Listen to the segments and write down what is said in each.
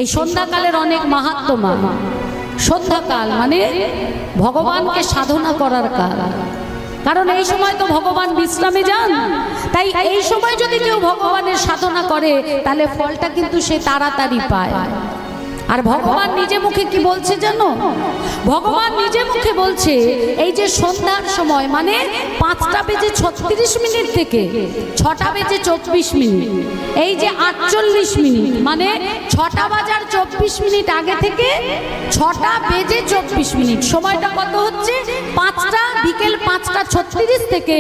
এই সন্ধ্যাকালের অনেক মাহাত্ম্য। সন্ধ্যাকাল মানে ভগবানকে সাধনা করার কাল, কারণ এই সময় তো ভগবান বিশ্রামে যান। তাই এই সময় যদি কেউ ভগবানের সাধনা করে তাহলে ফলটা কিন্তু সে তাড়াতাড়ি পায়। আর ভগবান নিজে মুখে কি বলছে জানো? ভগবান নিজে মুখে বলছে এই যে সন্ধ্যার সময় মানে 5টা বেজে 36 মিনিট থেকে 6টা বেজে 24 মিনিট, এই যে 48 মিনিট মানে 6টা বাজার 24 মিনিট আগে থেকে 6টা বেজে 24 মিনিট, সময়টা কত হচ্ছে? 5টা, বিকেল 5টা 36 থেকে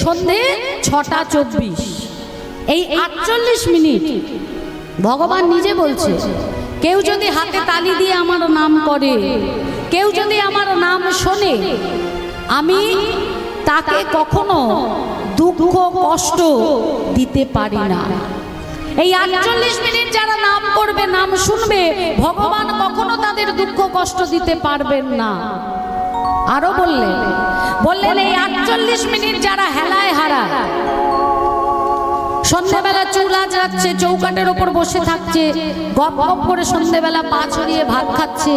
সন্ধে 6টা 24, এই 48 মিনিট ভগবান নিজে বলছে কেউ যদি হাতে তালি দিয়ে আমার নাম করে, কেউ যদি আমার নাম শোনে, আমি তাকে কখনো দুঃখ কষ্ট দিতে পারি না। এই 48 মিনিট যারা নাম করবে, নাম শুনবে, ভগবান কখনো তাদের দুঃখ কষ্ট দিতে পারবেন না। আরো বললেন এই 48 মিনিট যারা হেলায় হারা, সন্ধ্যেবেলা চুল আঁচড়াচ্ছে, চৌকাটের ওপর বসে থাকছে, গপ গপ করে সন্ধ্যেবেলা পা ছড়িয়ে ভাত খাচ্ছে,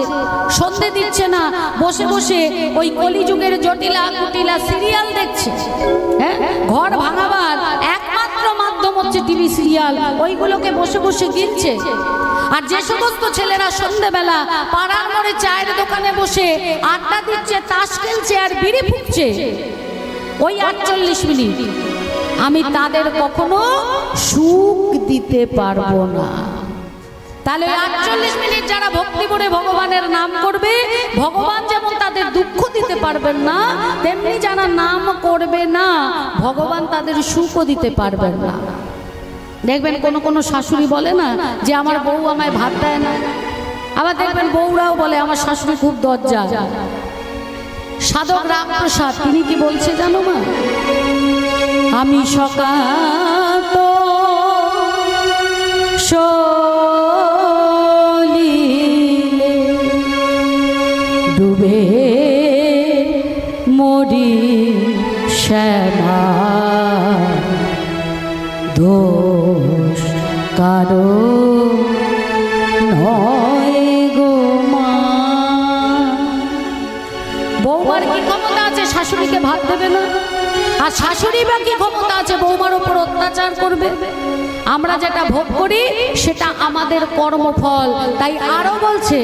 সন্ধে দিচ্ছে না, বসে বসে ওই কলিযুগের জটিলা কুটিলা সিরিয়াল দেখছে। হ্যাঁ, ঘর ভাঙাবার একমাত্র মাধ্যম হচ্ছে টিভি সিরিয়াল, ওইগুলোকে বসে বসে গিলছে। আর যে সমস্ত ছেলেরা সন্ধ্যেবেলা পাড়ার মোড়ে চায়ের দোকানে বসে আড্ডা দিচ্ছে, তাস খেলছে আর বিড়ি ফুঁকছে, ওই 48 মিনিট আমি তাদের কখনো সুখ দিতে পারবো না। তাহলে 48 মিনিট যারা ভক্তি করে ভগবানের নাম করবে, ভগবান যেমন তাদের দুঃখ দিতে পারবেন না, তেমনি যারা নাম করবে না ভগবান তাদের সুখও দিতে পারবেন না। দেখবেন কোনো শাশুড়ি বলে না যে আমার বউ আমায় ভাত দেয় না, আবার দেখবেন বউরাও বলে আমার শাশুড়ি খুব দরজা। সাধক রামপ্রসাদ তিনি কি বলছে জানো মা? আমি সকাল সলিলে ডুবে মরি শ্যামা, দোষ কারো নয় গো মা। বৌমার কি ক্ষমতা আছে শাশুড়িকে ভাত দেবে না? আর শাশুড়ি বা কি ক্ষমতা আছে বৌমার উপর অত্যাচার করবে? আমরা যেটা ভোগ করি সেটা আমাদের কর্মফল। তাই আরো বলছে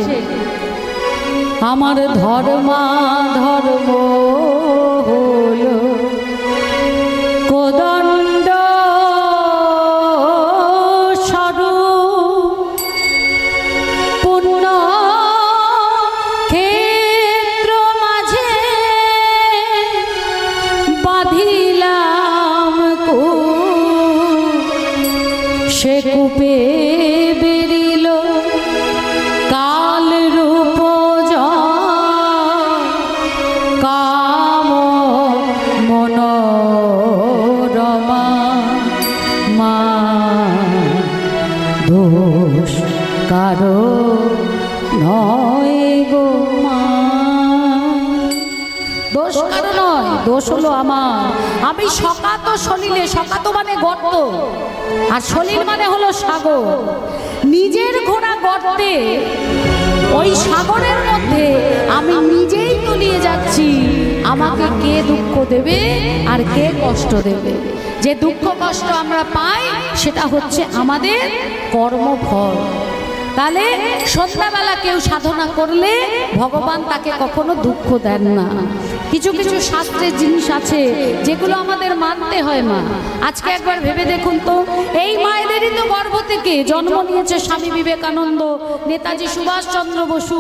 আমার ধর্ম হলো কোদণ্ড স্বরূপ, পুণ্য ক্ষেত্র মাঝে বাঁধিলাম সে কূপে বেরিল কাল রূপ কাম মনোরমা মা, দোষ কারো নয় গো মা। দোষ কারো নয়, দোষ হলো আমার। আমি সকাত সলিলে, সকাত মানে গর্ত আর সলিল মানে হলো সাগর। নিজের ঘোড়া গর্তে, ওই সাগরের মধ্যে আমি নিজেই তলিয়ে যাচ্ছি। আমাকে কে দুঃখ দেবে আর কে কষ্ট দেবে? যে দুঃখ কষ্ট আমরা পাই সেটা হচ্ছে আমাদের কর্মফল। তাহলে সন্ধ্যাবেলা কেউ সাধনা করলে ভগবান তাকে কখনো দুঃখ দেন না। কিছু কিছু শাস্ত্রের জিনিস আছে যেগুলো আমাদের মানতে হয় মা। আজকে একবার ভেবে দেখুন তো, এই মায়েদেরই তো গর্ভ থেকে জন্ম নিয়েছে স্বামী বিবেকানন্দ, নেতাজি সুভাষচন্দ্র বসু,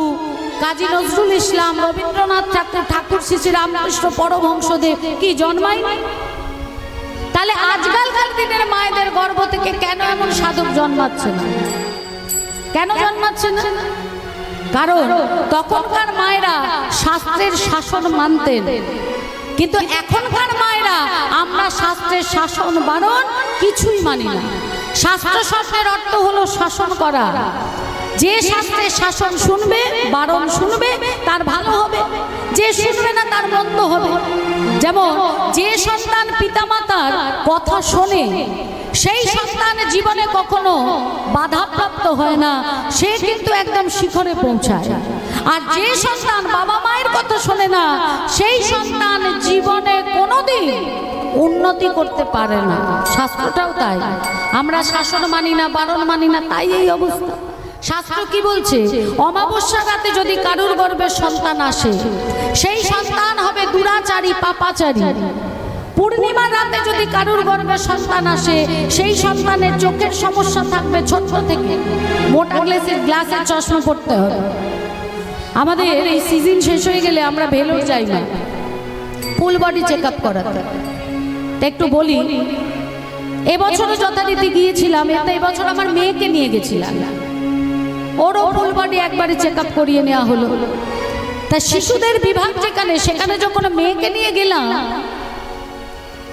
কাজী নজরুল ইসলাম, রবীন্দ্রনাথ ঠাকুর, ঠাকুর শ্রী শ্রী রামকৃষ্ণ পরমহংসদেব কি জন্মায়? তাহলে আজকালকার দিনের মায়েদের গর্ভ থেকে কেন এমন সাধক জন্মাচ্ছে না? কেন জন্মাচ্ছে না? কারণ তখনকার মায়েরা শাস্ত্রের শাসন মানতেন, কিন্তু এখনকার মায়েরা আমরা শাস্ত্রের শাসন বারণ কিছুই মানি না। শাস্ত্র শব্দের অর্থ হলো শাসন করা। যে শাস্ত্রের শাসন শুনবে, বারণ শুনবে, তার ভালো হবে, যে শুনবে না তার মন্দ হবে। যেমন যে সন্তান পিতামাতার কথা শোনে সেই সন্তান সন্তান জীবনে কখনো বাধাপ্রাপ্ত হয় না, সে কিন্তু একদম শিখরে পৌঁছায়। আর যে সন্তান বাবা মায়ের কথা শোনে না, সেই সন্তান জীবনে কোনোদিন উন্নতি করতে পারে না। শাস্ত্রটাও তাই। আমরা শাসন মানি না, বারণ মানি না, তাই এই অবস্থা। শাস্ত্র কি বলছে? অমাবস্যা রাতে যদি কারুর গর্ভে সন্তান আসে, সেই সন্তান হবে দুরাচারী, পাপাচারী। পূর্ণিমা রাতে যদি কারুর গর্ভে সন্তান আসে, সেই সন্তানের চোখের সমস্যা থাকবে ছোট থেকে, মোটা গ্লাসের চশমা পড়তে হবে। আমাদের এই সিজন শেষ হয়ে গেলে আমরা ভেলোর যাই না ফুল বডি চেক আপ করাতে। একটু বলি, এবছরও যথারীতি গিয়েছিলাম, এতে এবছর আমার মেয়েকে নিয়ে গেছিলাম, ওরও ফুল বডি একবারে চেক আপ করিয়ে নেওয়া হলো। তা শিশুদের বিভাগ যেখানে, সেখানে যখন মেয়েকে নিয়ে গেলাম,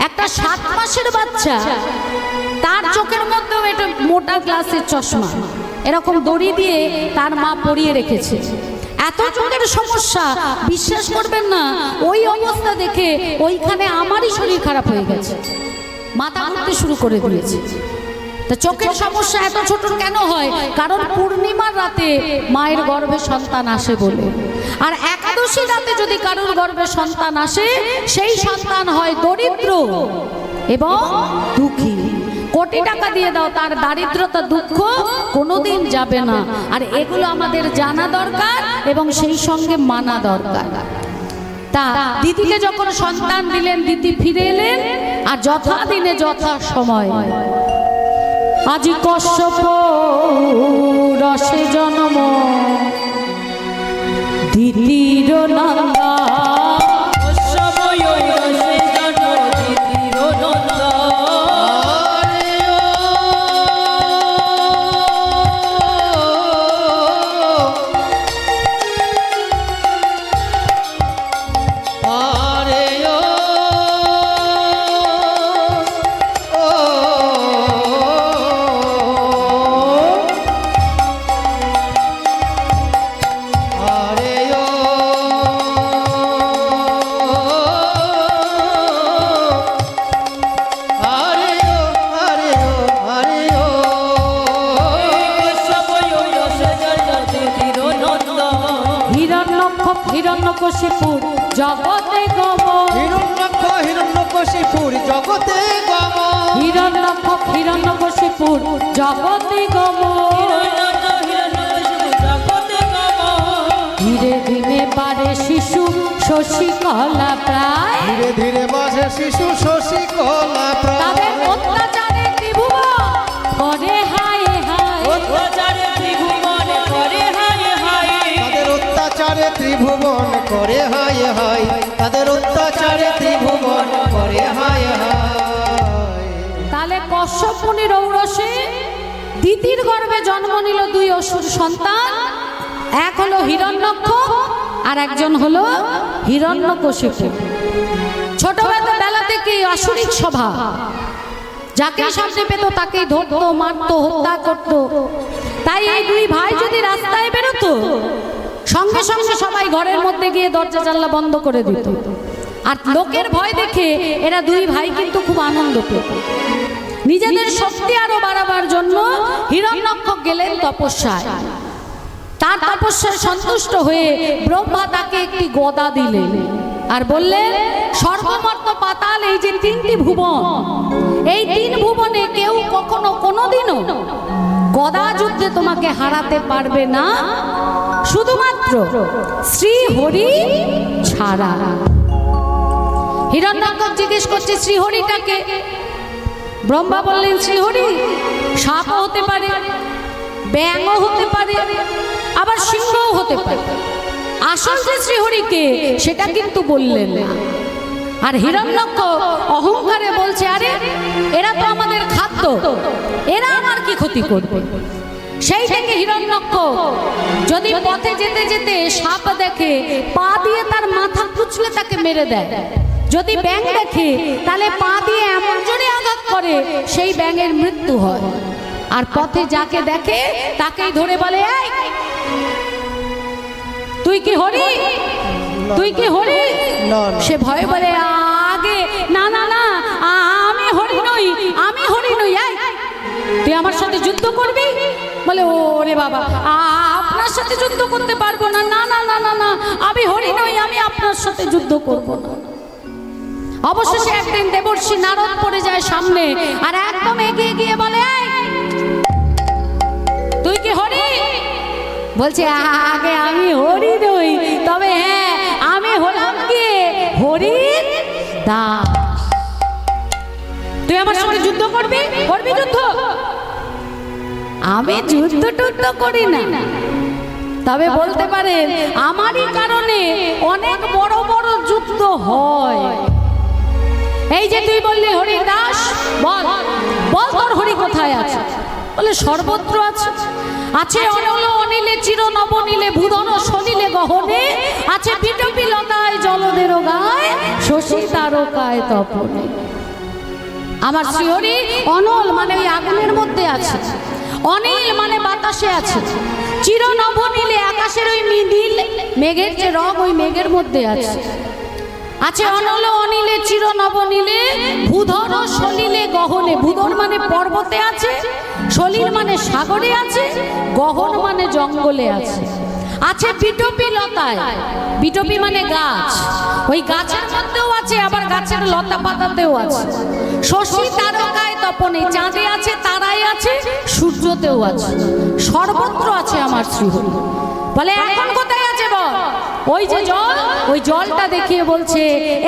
একটা 7 মাসের বাচ্চা, তার চোখের মধ্যেও একটা মোটা গ্লাসের চশমা এরকম দড়ি দিয়ে তার মা পরিয়ে রেখেছে। এত চোখের সমস্যা, বিশ্বাস করবেন না, ওই অবস্থা দেখে ওইখানে আমারই শরীর খারাপ হয়ে গেছে, মাথা ঘুরতে শুরু করে দিয়েছে। তা চোখের সমস্যা এত ছোট কেন হয়? কারণ পূর্ণিমার রাতে মায়ের গর্ভে সন্তান আসে বলে। আর একাদশী রাতে যদি কারোর গর্ভে সন্তান আসে, সেই সন্তান হয় দরিদ্র এবং দুঃখী। কোটি টাকা দিয়ে দাও, তার দারিদ্রতা দুঃখ কোনোদিন যাবে না। আর এগুলো আমাদের জানা দরকার এবং সেই সঙ্গে মানা দরকার। তা দিদিকে যখন সন্তান দিলেন, দিদি ফিরে এলেন, আর যথা দিনে যথা সময় আজি কশ্যপ রসে জন্ম দিদির নন্দা। হিরণ্যকশিপুর জগতে গম, হিরণ্যক্ষ হিরণ্যকশিপুর জগতে গম, হিরণ্যকশিপুর জগতে গম। ধীরে ধীরে বাড়ে শিশু শশীকলা প্রায়, ধীরে ধীরে বাজে শিশু শশীকলা প্রায়। তাদের অত্যাচারে ত্রিভুবন করে হায় হায়, অত্যাচারে ত্রিভুবন করে হায় হায়, তাদের অত্যাচারে ত্রিভুবন করে হায় হায়, তাদের অত্যাচারে ত্রিভুবন করে হায় হায়। তাহলে কশ্যপ মুনির ঔরসে দিদির গর্ভে জন্ম নিল 2 অসুর সন্তান। এক হলো হিরণ্যক্ষ আর একজন হলো হিরণ্যকশিপু। ছোটবেলা থেকে আসুরিক স্বভাব, যাকে সামনে পেত তাকেই ধরতো, মারতো, হত্যা করতো। তাই এই 2 ভাই যদি রাস্তায় বেরোতো, সঙ্গে সঙ্গে সবাই ঘরের মধ্যে গিয়ে দরজা জানলা বন্ধ করে দিত। আর লোকের ভয় দেখে এরা 2 ভাই কিন্তু খুব আনন্দ পেত। নিজেদের শক্তি আরো বাড়াবার জন্য হিরণ্যক্ষ গেলেন তপস্যায়। তার তপস্যায় সন্তুষ্ট হয়ে ব্রহ্মা তাকে একটি গদা দিলেন আর বললেন, স্বর্গমর্ত পাতাল, এই যে 3টি ভুবন, এই 3 ভুবনে কেউ কখনো কোনোদিনও গদা যুদ্ধে তোমাকে হারাতে পারবে না, শুধুমাত্র শ্রী হরি ছাড়া। হিরণ্যক্ষ জিজ্ঞেস করছে, শ্রীহরিটাকে? ব্রহ্মা বললেন, শ্রীহরি সাপও হতে পারে, ব্যাঙও হতে পারে, আবার সিংহও হতে পারে। আসল যে শ্রীহরিকে সেটা কিন্তু বললেন না। আর হিরণ্যক্ষ অহংকারে বলছে, আরে এরা তো আমাদের খাদ্য, এরা আমার কি ক্ষতি করবে? সেই থেকে হিরণ্যক্ষ যদি পথে যেতে যেতে সাপ দেখে, পা দিয়ে তার মাথা কুচলে তাকে মেরে দেয়। যদি ব্যাঙ দেখে, তাহলে পা দিয়ে এমন জোরে আঘাত করে সেই ব্যাঙের মৃত্যু হয়। আর পথে যাকে দেখে তাকেই ধরে বলে, এই তুই কি হরি, তুই কি হরি? সে ভয়ে বলে, আগে না না না, আমি হরি নই, আমি হরি নই। যুদ্ধ করবি? বলে ওরে বাবা, আপনার সাথে যুদ্ধ করতে পারবো না, না না না না না, আমি হরি নই, আমি আপনার সাথে যুদ্ধ করব না। অবশেষে একদিন দেবর্ষি নারদ পড়ে যায় সামনে, আর একদম এগিয়ে গিয়ে বলে, এই, তুই কি হরি? বলছে আগে আমি হরি নই, তবে হ্যাঁ আমি হলাম কি হরির দাস। তুই আমার সঙ্গে যুদ্ধ করবি? করবি যুদ্ধ? আমি যুদ্ধ টুদ্ধ করি না, তবে বলতে পারেন আমারই কারণে অনেক বড় বড় যুদ্ধ হয়। এই যে তুই বললি হরি দাস, বল বল তোর হরি কোথায় আছে? বলে সর্বত্র আছে, আছে অনল অনিলে চির নবনীলে ভূধন সলিলে গহনে, আছে বিটপি লতায় জলদের গায় শশী তারকায় তপনে। আমার শ্রীহরি অনল মানে ওই আগুনের মধ্যে আছে, অনিল মানে বাতাসে আছে, চির নবনীলে আকাশের ওই নীল মেঘের যে রং ওই মেঘের মধ্যে আছে, আছে অনল অনিলে চির নবনীলে ভূধর সলিলে গহনে। ভূধর মানে পর্বতে আছে, সলিল মানে সাগরে আছে, গহন মানে জঙ্গলে আছে, আছে বিটপি লতায়, বিটপি মানে গাছ, ওই গাছের মধ্যেও আছে, আবার গাছের লতা পাতাতেও আছে, শশী তারকায় তপনে, চাঁদে আছে, তারায় আছে, সূর্যতেও আছে, সর্বত্র আছে আমার শ্রীহরি। বলে এখন কোথায় আছে বল? ওই যে জল, ওই জলটা দেখিয়ে বলছে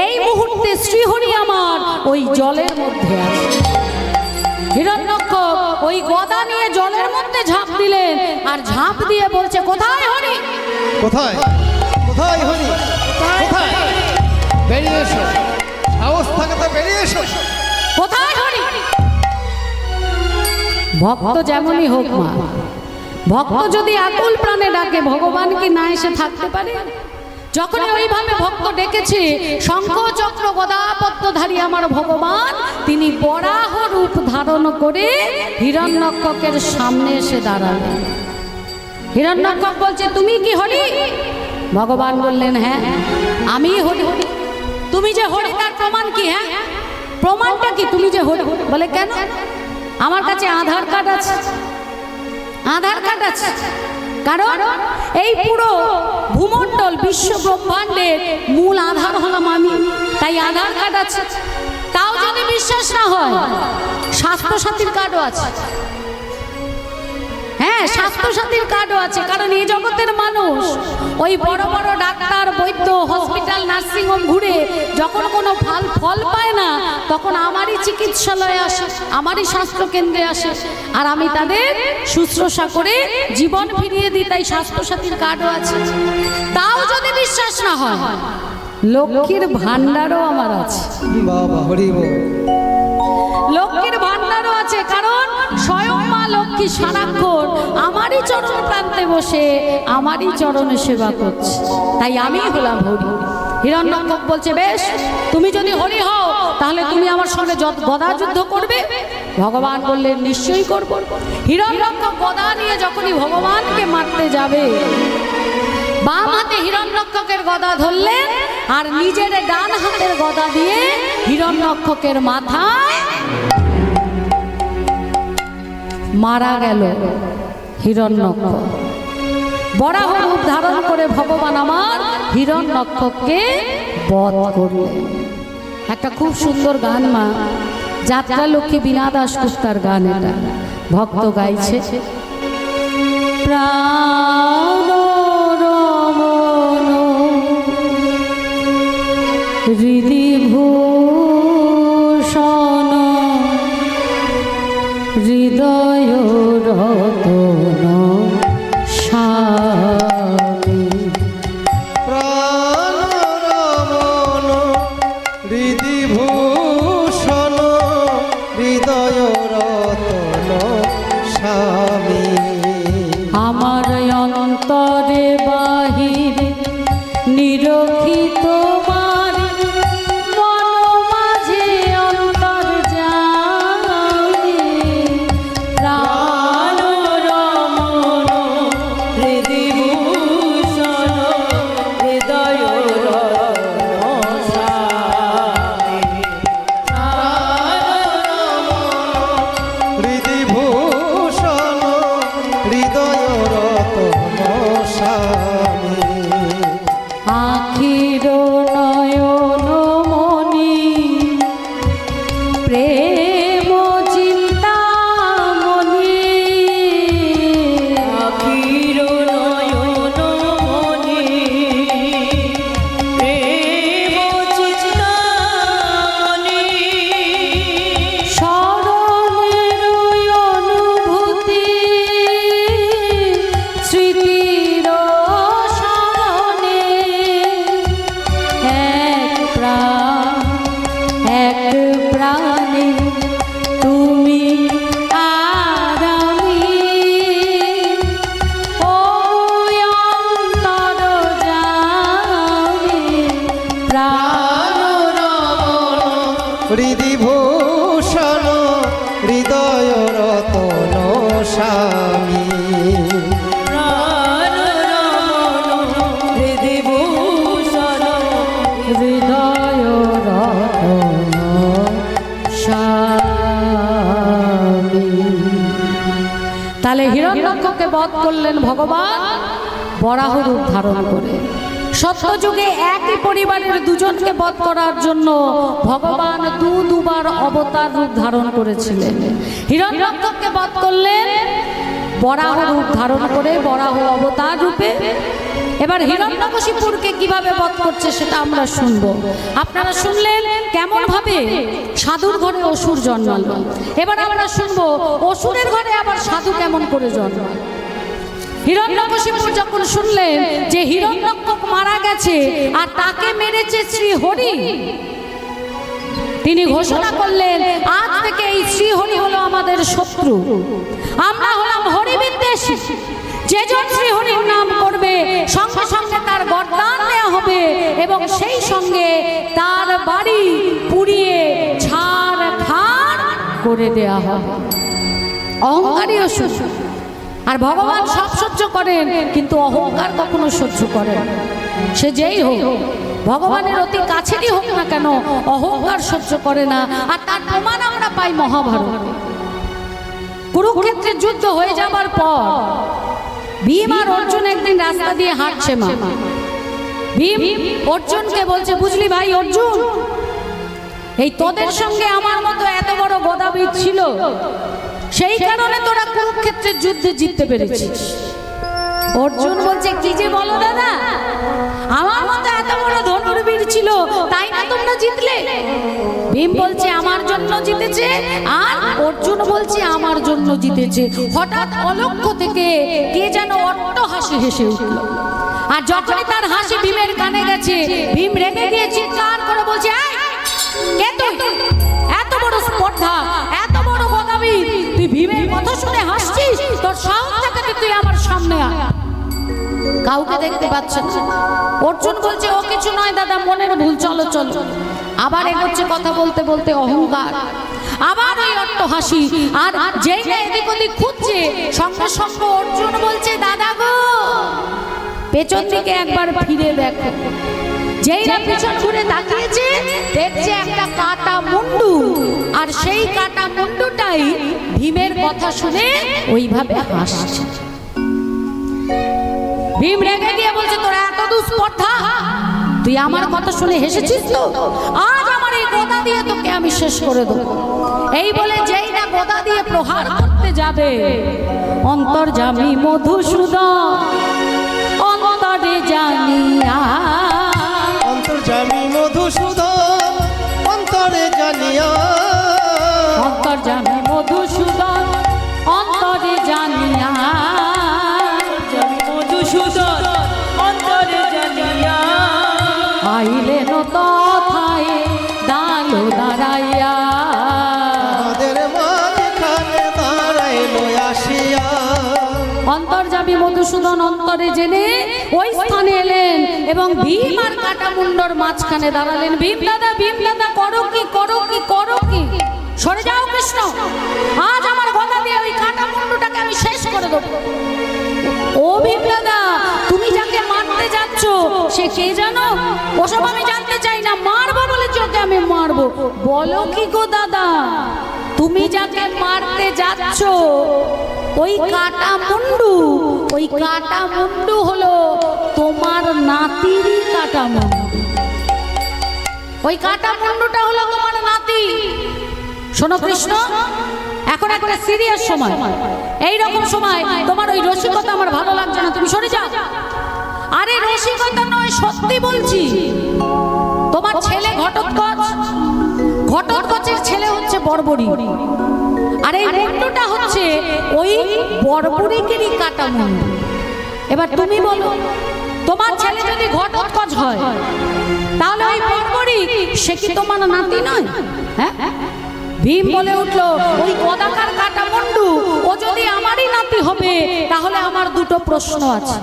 এই মুহূর্তে শ্রীহরি আমার ওই জলের মধ্যে আছে। হিরণ্যক্ষ ওই গদা নিয়ে জলের মধ্যে ঝাঁপ দিলেন, আর ঝাঁপ দিয়ে বলছে কোথায় হরি? কোথায় কোথায় হরি? কোথায়? বেরিয়ে এসো, সাহস থাকে তো বেরিয়ে এসো। কোথায় হরি? ভক্ত যেমনই হোক মা, ভক্ত যদি আকুল প্রাণে ডাকে ভগবান কি না এসে থাকতে পারে? যখন ওইভাবে ভক্ত ডেকেছে, শঙ্খ চক্র গদা পদ্মধারী আমার ভগবান তিনি বরাহ রূপ ধারণ করে হিরণ্যক্ষের সামনে এসে দাঁড়ালেন। হিরণ্যক্ষ বলছে তুমি কি হরি? ভগবান বললেন হ্যাঁ আমি হরি। তুমি যে হরি তার প্রমাণ কি? হ্যাঁ প্রমাণটা কি তুমি যে হরি? বলে কেন? আমার কাছে আধার কার্ড আছে, আধার কার্ড আছে, কারণ এই পুরো ভূমণ্ডল বিশ্ব ব্রহ্মাণ্ডের মূল আধার হলাম আমি, তাই আধার কার্ড আছে। তাও যদি বিশ্বাস না হয় স্বাস্থ্যসাথীর কার্ডও আছে। হ্যাঁ স্বাস্থ্যসাথীর কার্ডও আছে, কারণ এই জগতের মানুষ ওই বড় বড় ডাক্তার বৈদ্য হসপিটাল নার্সিংহোম ঘুরে যখন কোনো ফল পায় না, তখন আমারই চিকিৎসালয়ে আসে, আমারই স্বাস্থ্য কেন্দ্রে আসে, আর আমি তাদের শুশ্রূষা করে জীবন ফিরিয়ে দিই, তাই স্বাস্থ্যসাথীর কার্ডও আছে। তাও যদি বিশ্বাস না হয় লক্ষ্মীর ভাণ্ডারও আমার আছে। বাবা হরি বল। লক্ষ্মীর ভাণ্ডারও আছে, কারণ স্বয়ং মা লক্ষ্মী সারাক্ষণ আমারই চরণ প্রান্তে বসে আমারই চরণে সেবা করছে, তাই আমি হলাম হরি। হিরণ্যক্ষ বলছে বেশ, তুমি যদি হরি হও তাহলে তুমি আমার সঙ্গে গদা যুদ্ধ করবে? ভগবান বললেন নিশ্চয়ই করব। হিরণ্যক্ষ গদা নিয়ে যখনই ভগবানকে মারতে যাবে, বাম হাতে হিরণ্যক্ষের গদা ধরলেন, আর নিজের ডান হাতের গদা দিয়ে হিরণ্যক্ষের মাথায় মারা গেল হিরণ্যক্ষ। বরাহ রূপ ধারণ করে ভগবান আমার হিরণ্যক্ষকে বধ করলেন। একটা খুব সুন্দর গান মা, যাত্রা লক্ষ্মী বীণা দাশগুপ্তার গান, এটা ভক্ত গাইছে। প্রাণ রমণ হৃদি ভূষণ হৃদয় রতন স্বামী। প্রাণ রমণ হৃদি ভূষণ হৃদয় রতন স্বামী। আমার অন্তরে বাহিরে নিরখিত তোমার মন মাঝে অন্তর যায়। প্রাণ তাহলে হিরণ্যককে বধ করলেন ভগবান বরাহ রূপ ধারণ করে। সত্যযুগে একই পরিবারের দুজনকে বধ করার জন্য ভগবান দুবার অবতার রূপ ধারণ করেছিলেন। হিরণ্যককে বধ করলেন বরাহ রূপ ধারণ করে, বরাহ অবতার রূপে। এবার হিরণ্যকশিপুরকে কিভাবে বধ করছে সেটা আমরা শুনবো। আপনারা শুনলেন কেমন ভাবে সাধুর ঘরে অসুর জন্মালো। এবার আমরা শুনবো অসুরের ঘরে আবার সাধু কেমন করে জন্মায়। হিরণ্যকশিপুর যখন শুনলেন যে হিরণ্যক মারা গেছে আর তাকে মেরেছে শ্রীহরি, তিনি ঘোষণা করলেন আজ থেকে এই শ্রীহরি হলো আমাদের শত্রু, আমরা হলাম হরিবিদ্বেষী। যেজন শ্রীহরির নাম করবে সঙ্গে সঙ্গে তার গর্দান দেওয়া হবে এবং সেই সঙ্গে তার বাড়ি পুড়িয়ে ছাড়খাড় করে দেওয়া হবে। অহংকারী অসুর। আর ভগবান সব সহ্য করেন কিন্তু অহংকার কখনো সহ্য করেন। সে যেই হোক, ভগবানের অতি কাছেরই হোক না কেন, অহংকার সহ্য করে না। আর তার প্রমাণ আমরা পাই মহাভারত। কুরুক্ষেত্রের যুদ্ধ হয়ে যাবার পর ভীম আর অর্জুন একদিন রাস্তা দিয়ে হাঁটছে। মা ভীম অর্জুনকে বলছে, বুঝলি ভাই অর্জুন, এই তোদের সঙ্গে আমার মতো এত বড় গদাবীর ছিল, সেই কারণে তোরা কুরুক্ষেত্রের যুদ্ধে জিততে পেরেছিস। অর্জুন বলছে, কি যে বলো দাদা, আমার মতো এত বড় ধনুর্বীর ছিল তাই না তোমরা জিতলে? ভীম বলছে আমার জন্য জিতেছে, আর অর্জুন বলছে আমার জন্য জিতেছে। হঠাৎ অলক্ষ্য থেকে কে যেন অট্টহাসি হেসে উঠল। আর যখনই তার হাসি ভীমের কানে গেছে, ভীম রেগে গিয়ে চিৎকার করে বলছে, কে তুই? এত বড় স্পর্ধা, এত বড় গদাবীর, তুই ভীমের কথা শুনে হাসছিস? তোর সাহস থাকতে তুই আমার সামনে আয়। কাউকে দেখতে পাচ্ছেন না। অর্জুন বলছে, ও কিছু নয় দাদা, মনের ভুল, চলো চলো। আবার এগোচ্ছে কথা বলতে বলতে, অহংকার, আবার ওই অট্টহাসি। আর যেই না এদিক ওদিক খুঁজছে, সঙ্গে সঙ্গে অর্জুন বলছে, দাদা গো পেছন দিকে একবার ফিরে দেখো। যেই না পিছন ঘুরে তাকিয়েছে, দেখছে একটা কাটা মুন্ডু, আর সেই কাটা মুন্ডুটাই ভীমের কথা শুনে ওইভাবে হাসছে। ভীম রেগে গিয়ে বলছে, তোরা এত দুস্পর্ধা, তুই আমার কথা শুনে হেসেছিস তো? আজ আমার এই গদা দিয়ে তোকে আমি শেষ করে দেবো। এই বলে যেই না গদা দিয়ে প্রহার করতে যাবে, অন্তর্যামী মধুসূদন অন্তরে জানিয়া, অন্তর্যামী মধুসূদন অন্তরে জানিয়া, অন্তর্যামী মধুসূদন অন্তরে জানিয়া, মধুসূদন অন্তরে জানিয়া, আইলেন তথায় দালো দাঁড়াইয়া, আমাদের মাঝখানে দাঁড়াইলো আসিয়া। অন্তর্যামী মধুসূদন অন্তরে জেনে ওই স্থানে এলেন এবং ভীম আর কাটা মুন্ডর মাঝখানে দাঁড়ালেন। ভীম দাদা করো কি, করো কি, করো কি? সরে যাও কৃষ্ণ, আজ আমার গদা দিয়ে ওই কাটা মুন্ডটাকে আমি শেষ করে দেবো। ও ভীম দাদা, তুমি যাকে মারতে যাচ্ছ সে কে জানো? ওসব আমি জানতে চাই না, মারবো বলেছ ওকে আমি মারবো। বলো কি গো দাদা, তুমি যাকে মারতে যাচ্ছ ওই কাটা মুন্ডু, ওই কাটা মুন্ডু হলো তোমার নাতিরই কাটা মুন্ডু। ওই কাটা মুন্ডুটা হলো তোমার নাতি। শোনো কৃষ্ণ, এখন একটা সিরিয়াস সময়, এই রকম সময় তোমার ওই রসিকতা আমার ভালো লাগছে না, তুমি সরে যাও। আরে রসিকতা নয়, সত্যি বলছি। তোমার ছেলে ঘটোৎকচ, ঘটোৎকচের ছেলে হচ্ছে বর্বরী, আর এই মুন্ডুটা হচ্ছে ওই বর্বরীকেরই কাটা মুন্ডু। এবার তুমি বলো, তোমার ছেলে যদি ঘটোৎকচ হয় তাহলে ওই বর্বরী সে কি তোমার নাতি নয়? হ্যাঁ? ভীম বলে উঠলো, ওই গদাকার কাটা মুন্ডু ও যদি আমারই নাতি হবে তাহলে আমার দুটো প্রশ্ন আছে।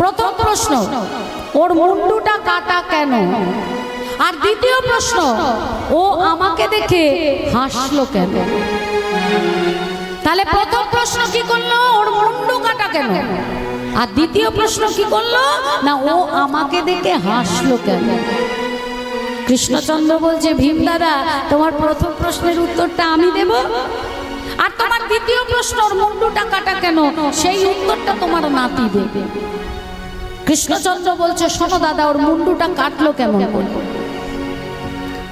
প্রথম প্রশ্ন, ওর মুন্ডুটা কাটা কেন? আর দ্বিতীয় প্রশ্ন, ও আমাকে দেখে হাসলো কেন? তাহলে প্রথম প্রশ্ন কি করলো, ওর মুন্ডু কাটা কেন? আর দ্বিতীয় প্রশ্ন কি করলো না, ও আমাকে দেখে হাসলো কেন? কৃষ্ণচন্দ্র বলছে, ভীম দাদা তোমার প্রথম প্রশ্নের উত্তরটা আমি দেব, আর তোমার দ্বিতীয় প্রশ্ন, ওর মুন্ডুটা কাটা কেন, সেই উত্তরটা তোমার নাতি দেবে। কৃষ্ণচন্দ্র বলছে, শোনো দাদা, ওর মুন্ডুটা কাটলো কেমন করে।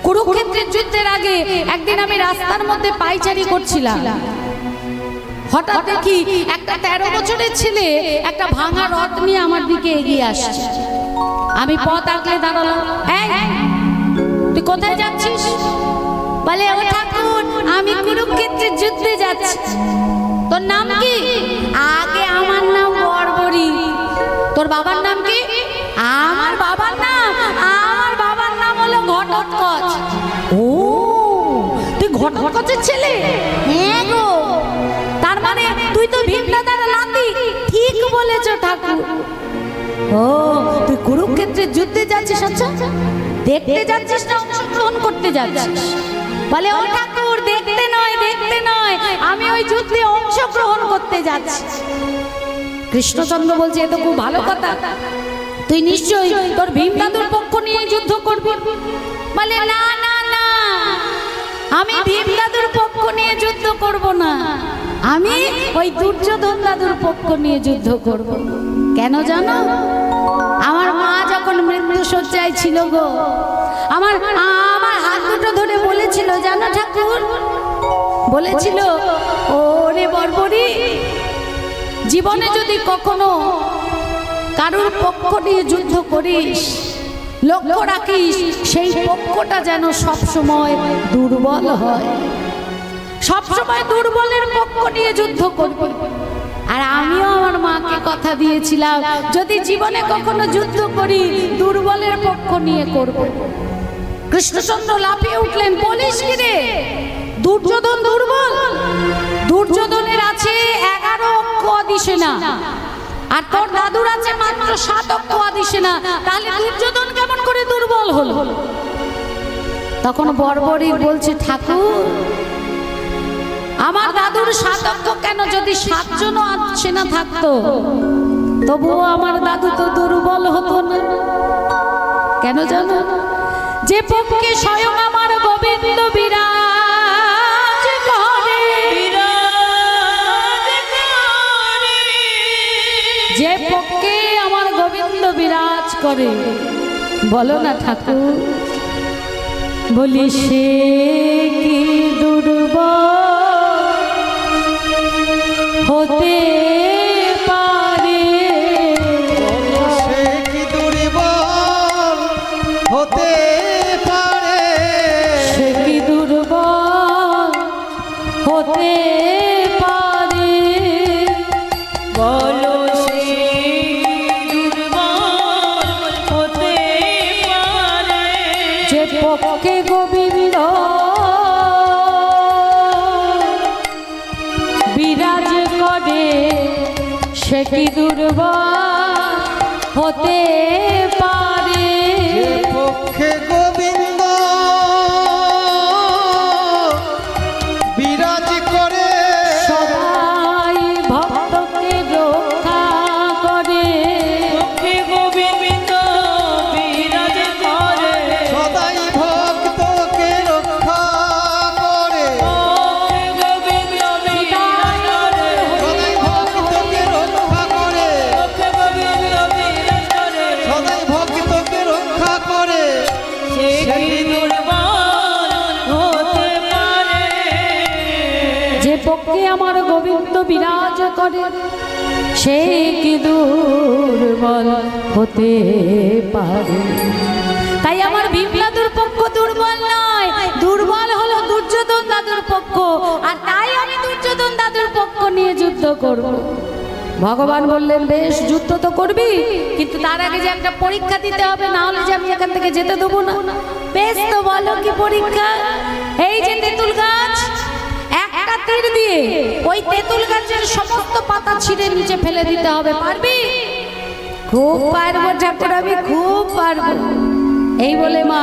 কুরুক্ষেত্রের যুদ্ধের আগে একদিন আমি রাস্তার মধ্যে পায়চারি করছিলাম, হঠাৎ দেখি একটা 13 বছরের ছেলে একটা ভাঙা রথ নিয়ে আমার দিকে এগিয়ে আসছে। আমি পথ আগলে দাঁড়ালাম। এই, তুই কোথায় যাচ্ছিস? বলে, ও ঠাকুর, আমি কুরুক্ষেত্রের যুদ্ধে যাচ্ছি। তোর নাম কি? আগে আমার নাম বর্বরী। তোর বাবার নাম কি? আমার বাবার নাম হলো ঘটোৎকচ। ও, তুই ঘটোৎকচের ছেলে? হ্যাঁ গো। তার মানে তুই তো ভীমদাদার নাতি। ঠিক বলেছো ঠাকুর। ও, তুই কুরুক্ষেত্রের যুদ্ধে যাচ্ছিস? আচ্ছা, দেখতে যাচ্ছিস না অংশগ্রহণ করতে যাচ্ছিস? বলে, ও ঠাকুর, দেখতে নয়, আমি ওই যুদ্ধে অংশগ্রহণ করতে যাচ্ছি। কৃষ্ণচন্দ্র বলছে, এ তো খুব ভালো কথা, তুই নিশ্চয়ই তোর ভীম দাদুর পক্ষ নিয়ে যুদ্ধ করবি। বলে, না না না, আমি ভীম দাদুর পক্ষ নিয়ে যুদ্ধ করব না, আমি ওই দুর্যোধন দাদুর পক্ষ নিয়ে যুদ্ধ করব। কেন জানো? আমার মা যখন মৃত্যুশয্যায় ছিল গো, আমার হাত দুটো ধরে বলেছিল, জানো ঠাকুর, বলেছিল, ওরে বর্বরী, জীবনে যদি কখনো কারুর পক্ষ নিয়ে যুদ্ধ করিস, লক্ষ্য রাখিস সেই পক্ষটা যেন সবসময় দুর্বল হয়, সবসময় দুর্বলের পক্ষ নিয়ে যুদ্ধ করবি। আর আমিও আমার মাকে কথা দিয়েছিলাম, যদি জীবনে কখনো যুদ্ধ করি, দুর্বলের পক্ষ নিয়ে করব। কৃষ্ণচন্দ্র লাফিয়ে উঠলেন, বলিস কি রে, দুর্যোধন দুর্বল? দুর্যোধনের আছে 11 অক্ষ অদিশেনা, আর তোর দাদুর আছে মাত্র 7 অক্ষ অদিশেনা, তাহলে দুর্যোধন কেমন করে দুর্বল হলো? তখন বর্বরী বলছে, ঠাকুর, আমার দাদুর 7 অক্ষ কেন, যদি 7 জনও সেনা থাকতো তবুও আমার দাদু তো দুর্বল হতো না। কেন জানো? যে পক্ষে স্বয়ং আমার গোবিন্দ বিরাজ করে, যে পক্ষে আমার গোবিন্দ বিরাজ করে, বলো না ঠাকুর, বলি সে কি দুর্বল হতে পারে? সে কি দুর্বল হতে পারে? সে কি দুর্বল হতে পারে? বলো, সে দুর্বল হতে পারে? যে পক্ষে গোবিন্দ বিরাজ করে, সে কি দুর্বল হতে পারে? যে পক্ষে গোবিন্দ বিরাজ করে, সবাই ভক্তকে রক্ষা করে। পক্ষে গোবিন্দ বিরাজ করে, সদাই ভক্তকে রক্ষা করে, পক্ষে গোবিন্দ বিরাজ করে, সদাই ভক্তকে রক্ষা করে, পক্ষে গোবিন্দ বিরাজ করে, সদাই ভক্তকে রক্ষা করে। সে কি দুর্বল হতে পারে? যে পক্ষে আমার গোবিন্দ বিরাজ করে, সে কি দুর্বল হতে পারে? তাই আমার ভীম দাদুর পক্ষ দুর্বল নয়, দুর্বল হলো দুর্যোধন দাদুর পক্ষ, আর তাই আমি দুর্যোধন দাদুর পক্ষ নিয়ে যুদ্ধ করব। ভগবান বললেন, বেশ, যুদ্ধ তো করবি, কিন্তু তার আগে যে একটা পরীক্ষা দিতে হবে, না হলে যে আমি এখান থেকে যেতে দেবো না। বেশ, তো বলো কি পরীক্ষা? এই যে তেঁতুল গাছ, একটা তীর দিয়ে ওই তেঁতুল গাছের সমস্ত পাতা ছিঁড়ে নিচে ফেলে দিতে হবে, পারবি? খুব পারবো ঠাকুর, আমি খুব পারবো। এই বলে মা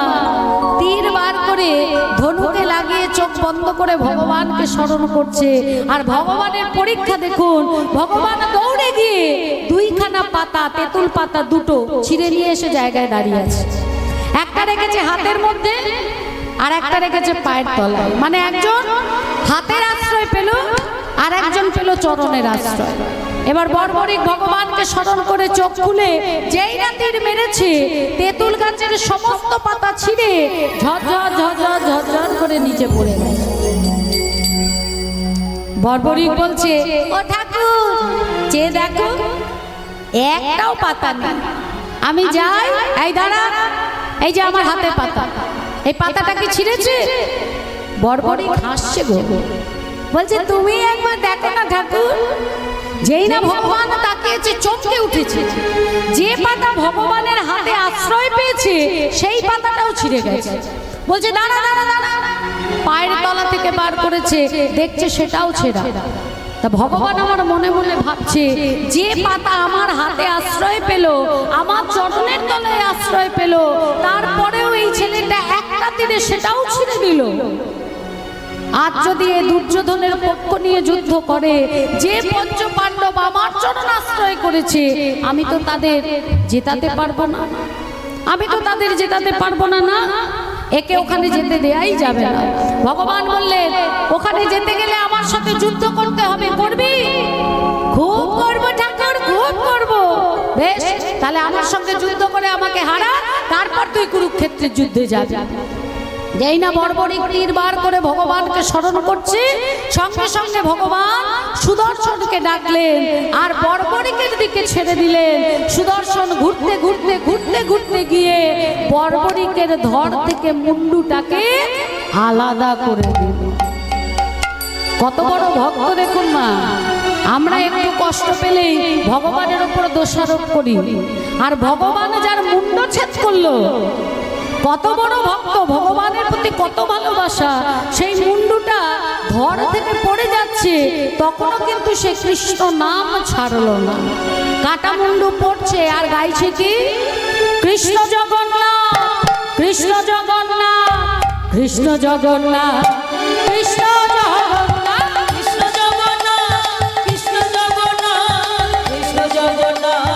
তীর বার করে ধনুকে লাগিয়ে চোখ বন্ধ করে ভগবানকে স্মরণ করছে। আর ভগবানের পরীক্ষা দেখুন, ভগবান দৌড়ে গিয়ে 2খানা পাতা, তেঁতুল পাতা 2টো ছিঁড়ে নিয়ে এসে জায়গায় দাঁড়িয়ে আছে। একটা রেখেছে হাতের মধ্যে, আর একটা রেখেছে পায়ের তলায়। মানে একজন হাতের আশ্রয় পেল, আর পেল চরণের আশ্রয়। এবার বর্বরিক ভগবানকে স্মরণ করে চোখ খুলে যেই না তীর মেরেছে, তেঁতুল গাছের সমস্ত পাতা ছিঁড়ে ঝরঝর ঝরঝর ঝরঝর করে নিচে পড়ে গেছে। বর্বরিক বলছে, ও ঠাকুর চেয়ে দেখো, একটাও পাতা নেই। আমি যাই, এই দাঁড়া, এই যে আমার হাতে পাতা, এই পাতাটা কি ছিঁড়েছে? বর্বরিক হাসছে গো, বলছে তুমি একবার দেখো না ঠাকুর। যেই না ভগবান তাকিয়েছে, চমকে উঠেছে। যে পাতা ভগবানের হাতে আশ্রয় পেয়েছে সেই পাতাটাও ছিঁড়ে গেছে। বলছে দাঁড়া দাঁড়া দাঁড়া, পায়ের তলা থেকে বার করেছে, দেখছে সেটাও ছেঁড়া। তা ভগবান আমার মনে মনে ভাবছে, যে পাতা আমার হাতে আশ্রয় পেল, আমার চরণের তলায় আশ্রয় পেল, তারপরেও এই ছেলেটা একটা তীরে সেটাও ছিঁড়ে দিল। আজ যদি এই দুর্যোধনের পক্ষ নিয়ে যুদ্ধ করে, যে পঞ্চ পাণ্ডব আমার চরণ আশ্রয় করেছে, আমি তো তাদের জেতাতে পারবো না, আমি তো তাদের জেতাতে পারবো না। না, একে ওখানে যেতে দেয়াই যাবে না। ভগবান বললেন, ওখানে যেতে গেলে আমার সাথে যুদ্ধ করতে হবে। করবি? খুব করবো ঠাকুর, খুব করবো। বেশ, তাহলে আমার সঙ্গে যুদ্ধ করে আমাকে হারা, তারপর তুই কুরুক্ষেত্রের যুদ্ধে যাবি। যেই না বর্বরিক তীর বার করে ভগবানকে স্মরণ করছে, সঙ্গে সঙ্গে ভগবান সুদর্শনকে ডাকলেন আর বর্বরিকের দিকে ছেড়ে দিলেন। সুদর্শন ঘুরতে ঘুরতে ঘুরতে ঘুরতে গিয়ে বর্বরিকের ধড় থেকে মুন্ডুটাকে আলাদা করে দিল। কত বড় ভক্ত দেখুন মা। আমরা একটু কষ্ট পেলেই ভগবানের উপর দোষারোপ করি, আর ভগবান যার মুন্ড ছেদ করলো, কত বড় ভক্ত, ভগবানের প্রতি কত ভালোবাসা, সেই মুন্ডুটা ধর থেকে পড়ে যাচ্ছে, তখনও কিন্তু সে কৃষ্ণ নাম ছাড়লো না। কাটা মুন্ডু পড়ছে আর গাইছে কি, কৃষ্ণ জগন্নাথ কৃষ্ণ জগন্নাথ কৃষ্ণ জগন্নাথ কৃষ্ণ জগন্নাথ কৃষ্ণ জগন্নাথ কৃষ্ণ জগন্নাথ কৃষ্ণ জগন্নাথ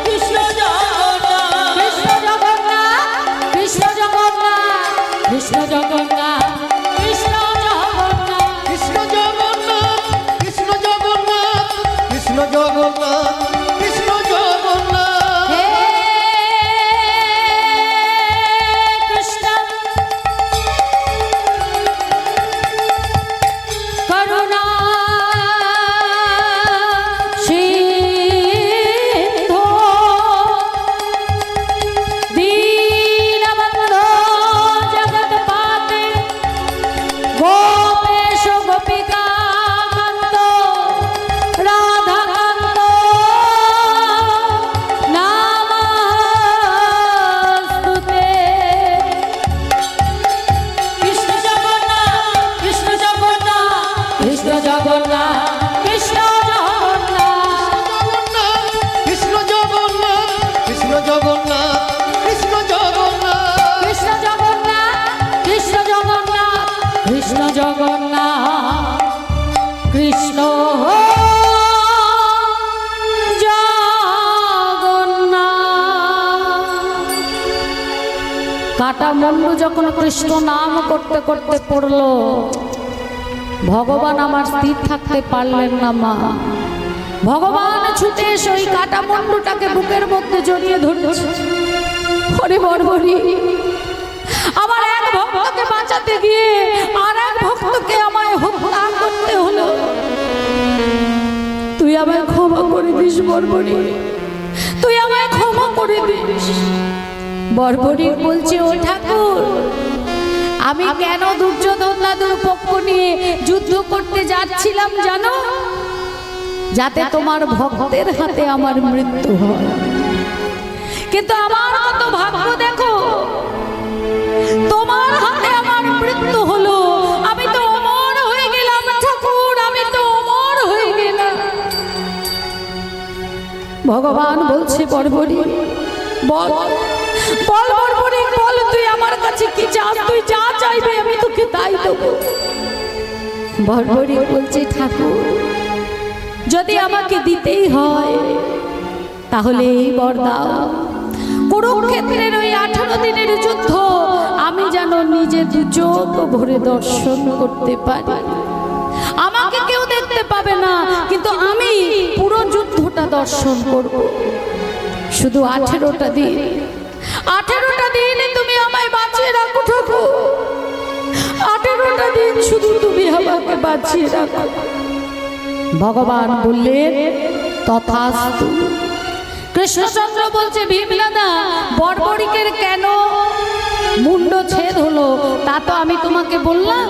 কৃষ্ণ জগন্নাথ কৃষ্ণ জগন্নাথ কৃষ্ণ জগন্নাথ কৃষ্ণ জগন্নাথ কৃষ্ণ জগন্নাথ কৃষ্ণ জগন্নাথ কৃষ্ণ জগন্নাথ কৃষ্ণ জগন্নাথ কৃষ্ণ জগন্নাথ। হে কৃষ্ণ করুণা সিন্ধু দীনবন্ধো জগৎপতে গোপেশ গোপিকা কান্ত রাধা কান্ত নমস্তুতে। কৃষ্ণ জগন্নাথ কৃষ্ণ জগন্নাথ কৃষ্ণ জগন্নাথ কৃষ্ণ জগন্নাথ কৃষ্ণ জগন্নাথ কৃষ্ণ জগন্নাথ কৃষ্ণ জগন্নাথ কৃষ্ণ জগন্নাথ কৃষ্ণ জগন্নাথ কৃষ্ণ জগন্নাথ কৃষ্ণ জগন্নাথ। কাটা মুন্ডু যখন কৃষ্ণ নাম করতে করতে পড়লো, ভগবান আমার স্থির থাকতে পারলেন না মা। ভগবান ছুটে এসে ওই কাটা মুন্ডুটাকে বুকের মধ্যে জড়িয়ে ধরেছে। ওরে বর্বরি, আমার এক ভক্তকে বাঁচাতে গিয়ে আর এক ভক্তকে আমায় হত্যা করতে হলো। তুই আমায় ক্ষমা করে দিস বর্বরি, তুই আমায় ক্ষমা করে দিস। বর্বরি বলছে, ও ঠাকুর, আমি কেন দুর্যোধন দাদুর পক্ষ নিয়ে যুদ্ধ করতে যাচ্ছিলাম জানো? যাতে তোমার ভক্তের হাতে আমার মৃত্যু হয়। কিন্তু আমার কত ভাগ্য দেখো, তোমার হাতে আমার মৃত্যু হলো। আমি তো অমর হয়ে গেলাম ঠাকুর, আমি তো অমর হয়ে গেলাম। ভগবান বলছে, বর্বরি বল বল বর্বরি বল, তুই আমার কাছে কি চাস? তুই যা চাইবে আমি তোকে তাই দেবো। বর্বরি বলছে, ঠাকুর, যদি আমাকে দিতেই হয় তাহলে এই বর দাও, কুরুক্ষেত্রের ওই 18 দিনের যুদ্ধ আমি যেন নিজে দু চোখ ভরে দর্শন করতে পারি। আমাকে কেউ দেখতে পাবে না, কিন্তু দর্শন করব। শুধু 18টা দিন, 18টা দিন তুমি আমায় বাঁচিয়ে রাখো ঠাকুর, 18টা দিন শুধু তুমি আমাকে বাঁচিয়ে রাখো। ভগবান বললেন তথাস্তু। কৃষ্ণচন্দ্র বলছে ভীমলাদা, বর্বরিকের কেন মুন্ড ছেদ হলো তা তো আমি তোমাকে বললাম।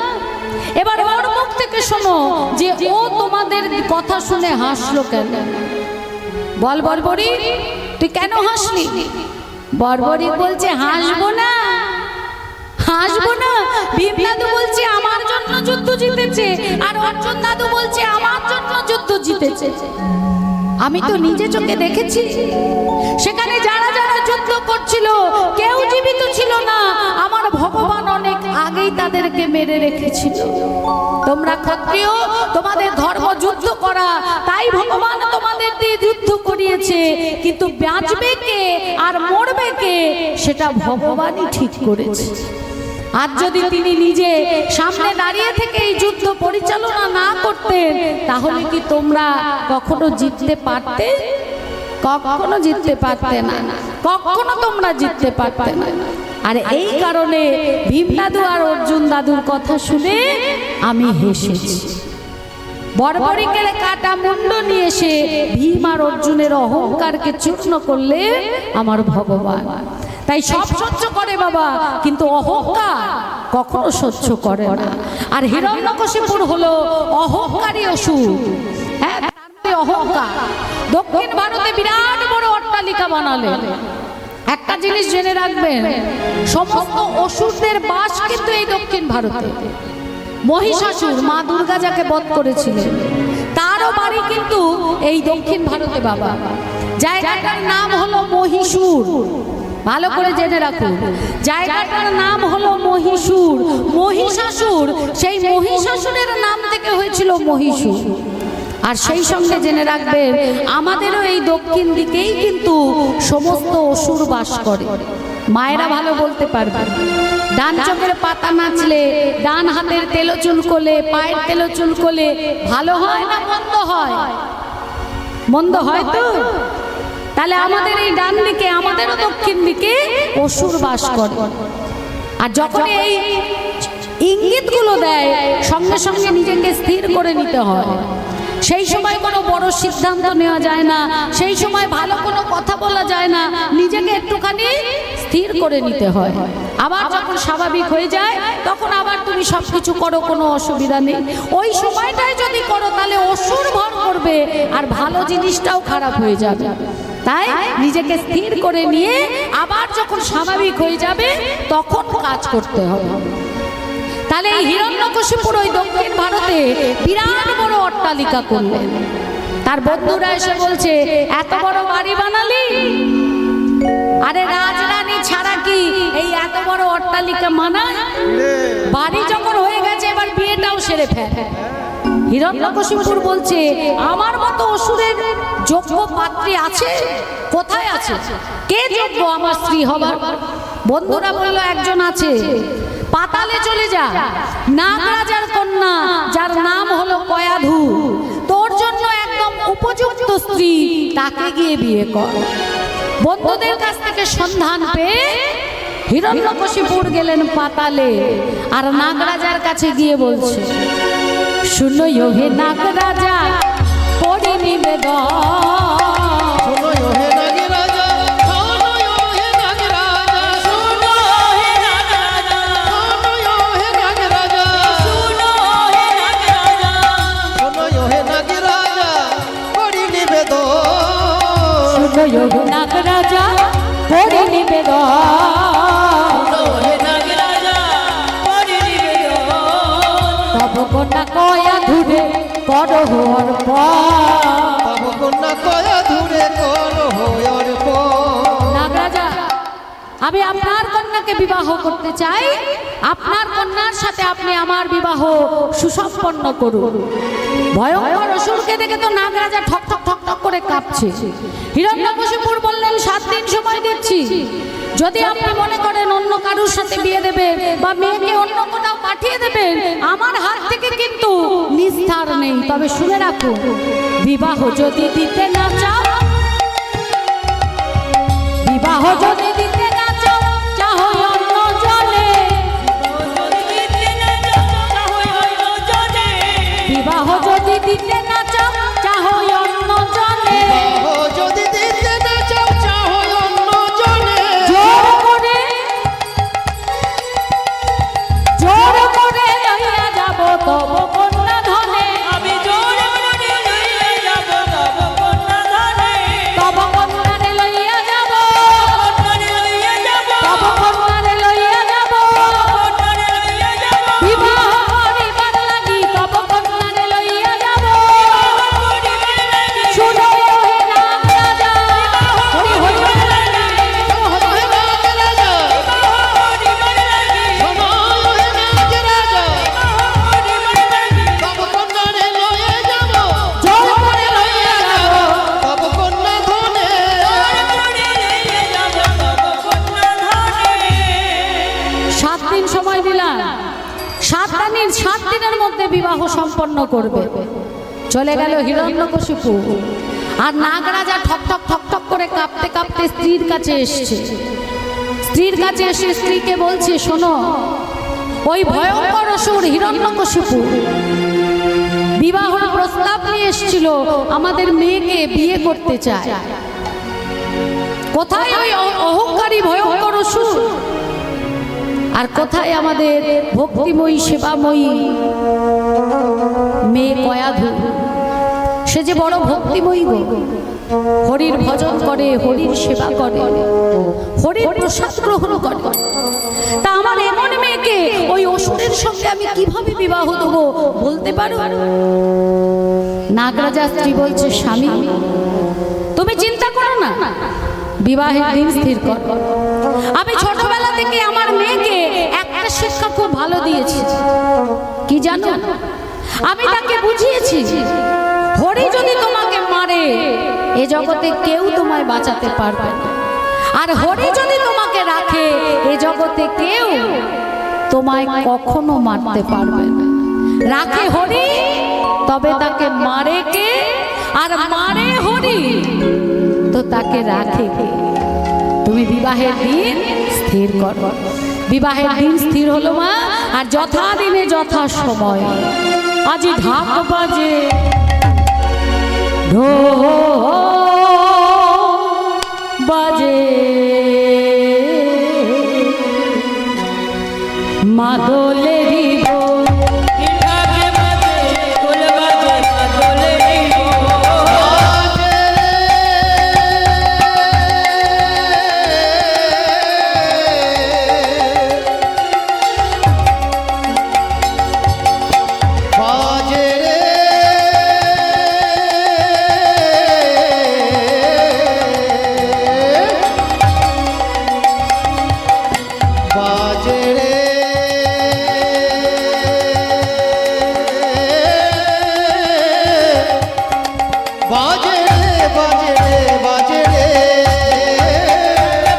এবার ওর মুখ থেকে শোনো যে ও তোমাদের কথা শুনে হাসলো কেন। বল বর্বরিক, তুই কেন হাসলি? বর্বরিক বলছে হাসবো না, হাসবো না। ভীম দাদু বলছে আমার জন্য যুদ্ধ জিতেছে, আর অর্জুন দাদু বলছে আমার জন্য যুদ্ধ জিতেছে। আমি তো নিজে চোখে দেখেছি, সেখানে যারা যারা যুদ্ধ করছিল কেউ জীবিত ছিল না। আমার ভগবান অনেক আগেই তাদেরকে মেরে রেখেছিল। তোমরা ক্ষত্রিয়, তোমাদের ধর্ম যুদ্ধ করা, তাই ভগবান তোমাদের দিয়ে যুদ্ধ করিয়েছে। কিন্তু বাঁচবে কে আর মরবে কে সেটা ভগবানই ঠিক করেছে। আর যদি তিনি নিজে সামনে দাঁড়িয়ে থেকে এই যুদ্ধ পরিচালনা না করতেন তাহলে কি তোমরা কখনো জিততে পারতে? কখনো জিততে পারতে না, কখনো তোমরা জিততে পারতে না। আর এই কারণে ভীম দাদু আর অর্জুন দাদুর কথা শুনে আমি হেসেছি। বর্বরিকের কাটা মুন্ড নিয়ে এসে ভীম আর অর্জুনের অহংকারকে চূর্ণ করলে আমার ভগবান। তাই সব সহ্য করে বাবা, কিন্তু অহংকার কখনো সহ্য করে না। আর হিরণ্যকশিপুর হলো অহংকারী অসুর। হ্যাঁ, অহংকার। দক্ষিণ ভারতে বিরাট বড় অট্টালিকা বানালেন। একটা জিনিস জেনে রাখবেন, সমস্ত অসুরদের বাস কিন্তু এই দক্ষিণ ভারতে। মহিষাসুর, মা দুর্গা যাকে বধ করেছিলেন, তারও বাড়ি কিন্তু এই দক্ষিণ ভারতে বাবা। জায়গাটার নাম হলো মহীশূর। ভালো করে জেনে রাখুন, জায়গাটার নাম হলো মহীশূর। মহিষাসুর, সেই মহিষাসুরের নাম থেকে হয়েছিল মহীশূর। আর সেই সঙ্গে জেনে রাখবেন আমাদেরও এই দক্ষিণ দিকেই কিন্তু সমস্ত অসুর বাস করে। মায়েরা ভালো বলতে পারবে, ডান চোখের পাতা নাচলে, ডান হাতের তেলো চুলকোলে, পায়ের তেলো চুলকোলে ভালো হয় না মন্দ হয়? মন্দ হয় তো। তাহলে আমাদের এই ডান দিকে, আমাদেরও দক্ষিণ দিকে অসুর বাস করে। আর যখন এই ইঙ্গিতগুলো দেয় সঙ্গে সঙ্গে নিজেকে স্থির করে নিতে হয়। সেই সময় কোনো বড় সিদ্ধান্ত নেওয়া যায় না, সেই সময় ভালো কোনো কথা বলা যায় না, নিজেকে একটুখানি স্থির করে নিতে হয়। আবার যখন স্বাভাবিক হয়ে যায় তখন আবার তুমি সব কিছু করো, কোনো অসুবিধা নেই। ওই সময়টাই যদি করো তাহলে অসুর ভর করবে আর ভালো জিনিসটাও খারাপ হয়ে যাবে। তাই নিজেকে স্থির করে নিয়ে আবার যখন স্বাভাবিক হয়ে যাবে তখন কাজ করতে হবে। তাহলে এই হিরণ্যকশিপুর ওই দক্ষিণ ভারতে বিরাট বড় অট্টালিকা করলেন। তার বন্ধুরা এসে বলছে এত বড় বাড়ি বানালি, আরে রাজরানী ছাড়া কি এই এত বড় অট্টালিকা মানায়? বাড়ি যখন হয়ে গেছে এবার বিয়েটাও সেরে ফেল। হিরণ্যকশিপুর বলছে আমার মতো অসুরের যোগ্য পাত্রী আছে? কোথায় আছে? কে যোগ্য আমার স্ত্রী হবার? বন্ধুরা বলল একজন আছে, পাতালে চলে যা, নাগরাজার কন্যা যার নাম হলো কয়াধু, তোর জন্য একদম উপযুক্ত স্ত্রী, তাকে গিয়ে বিয়ে কর। বন্ধুদের কাছ থেকে সন্ধান পেয়ে হিরণ্যকশিপুর গেলেন পাতালে, আর নাগরাজার কাছে গিয়ে বলছে শুনো হে নাগরাজা পড়ি নিবেদন, নাগরাজা পড়ি নিবেদন, তব কন্যা কয়া ধুরে করো নাগরাজা, আমি আপনার কন্যাকে বিবাহ করতে চাই, আপনার কন্যার সাথে আপনি আমার বিবাহ সুসম্পন্ন করুন। ভয়ঙ্কর অসুরকে দেখে তো নাগরাজা ঠক ঠক ঠক ঠক করে কাঁপছে। হিরণ্যকশিপুর বললেন 7 দিন সময় দিচ্ছি, যদি আপনি মনে করেন অন্য কারোর সাথে বিয়ে দেবেন বা মেয়েকে অন্য কোথাও পাঠিয়ে দেবেন, আমার হাত থেকে কিন্তু নিস্তার নেই। তবে শুনে রাখো, বিবাহ যদি দিতে না চাও, বিবাহ যদি দিতে না চাও, চাও অন্য জনে, বিবাহ যদি দিতে না চাও, চাও অন্য জনে, বিবাহ যদি দিতে না চাও, চাও অন্য জনে। জোর করে লইয়া যাব তব কন্যা ধনে, আমি জোর করে লইয়া যাব তব কন্যা ধনে, তব কন্যারে লইয়া যাব, কন্যারে লইয়া যাব, তব কন্যারে লইয়া যাব, কন্যারে লইয়া যাব, বিবাহ করিবার লাগি তব কন্যারে লইয়া যাব। করিবার লাগি, শুনো হে রাম রাজা, হরি হরি করিবার লাগি, হে নাগ রাজা, করিবার লাগি, শোনো হে নাগ রাজা, করিবার লাগি, তব কন্যারে লয়ে যাব, জোর করে লইয়া যাব, তব কন্যা ধনে। করে লইয়া যাব তব কন্যা ধনে। 7 দিন সময় দিলাম, 7 দিনের মধ্যে বিবাহ সম্পন্ন করবে। চলে গেল হিরণ্যকশিপু, আর নাগ রাজা ঠক ঠক ঠক ঠক করে কাঁপতে কাঁপতে স্ত্রীর কাছে এসছে। স্ত্রীর কাছে এসে স্ত্রীকে বলছে, শোনো, ওই ভয়ঙ্কর অসুর হিরণ্যকশিপু বিবাহের প্রস্তাব নিয়ে এসেছিল, আমাদের মেয়েকে বিয়ে করতে চায়। কোথায় ওই অহংকারী ভয়ঙ্কর অসুর, আর কোথায় আমাদের ভক্তিময়ী সেবাময়ী মেয়ে কয়াধু? সে যে বড় ভক্তিময়ী গো, হরির ভজন করে, হরির সেবা করে, হরির প্রসাদ গ্রহণ করে। তা আমার এমন মেয়েকে ওই অসুরের সঙ্গে আমি কিভাবে বিবাহ দেবো বলতে পারো? নাগরাজা স্ত্রী বলছে, স্বামী তুমি চিন্তা করো না, বিবাহের দিন স্থির কর। আমি ছোটবেলা থেকে আমার মেয়েকে একটা শিক্ষা খুব ভালো দিয়েছি, কি জানো? আমি তাকে বুঝিয়েছি, হরি যদি তোমাকে মারে এ জগতে কেউ তোমায় বাঁচাতে পারবে না, আর হরি যদি তোমাকে রাখে এ জগতে কেউ তোমায় কখনো মারতে পারবে না। রাখে হরি, তবে তাকে মারে কে? আর মারে হরি, তো তাকে রাখে কে? তুমি বিবাহের দিন স্থির করো। বিবাহের দিন স্থির হলো মা, আর যথা দিনে যথা সময় আজি ঢাক বাজে, ঢোল বাজে, মাদলেরই দোল, ঢাকে বাজে, ঢোল বাজে, মাদলেরই দোল। বাজে রে, বাজে রে, বাজে রে, বাজে রে, বাজে রে।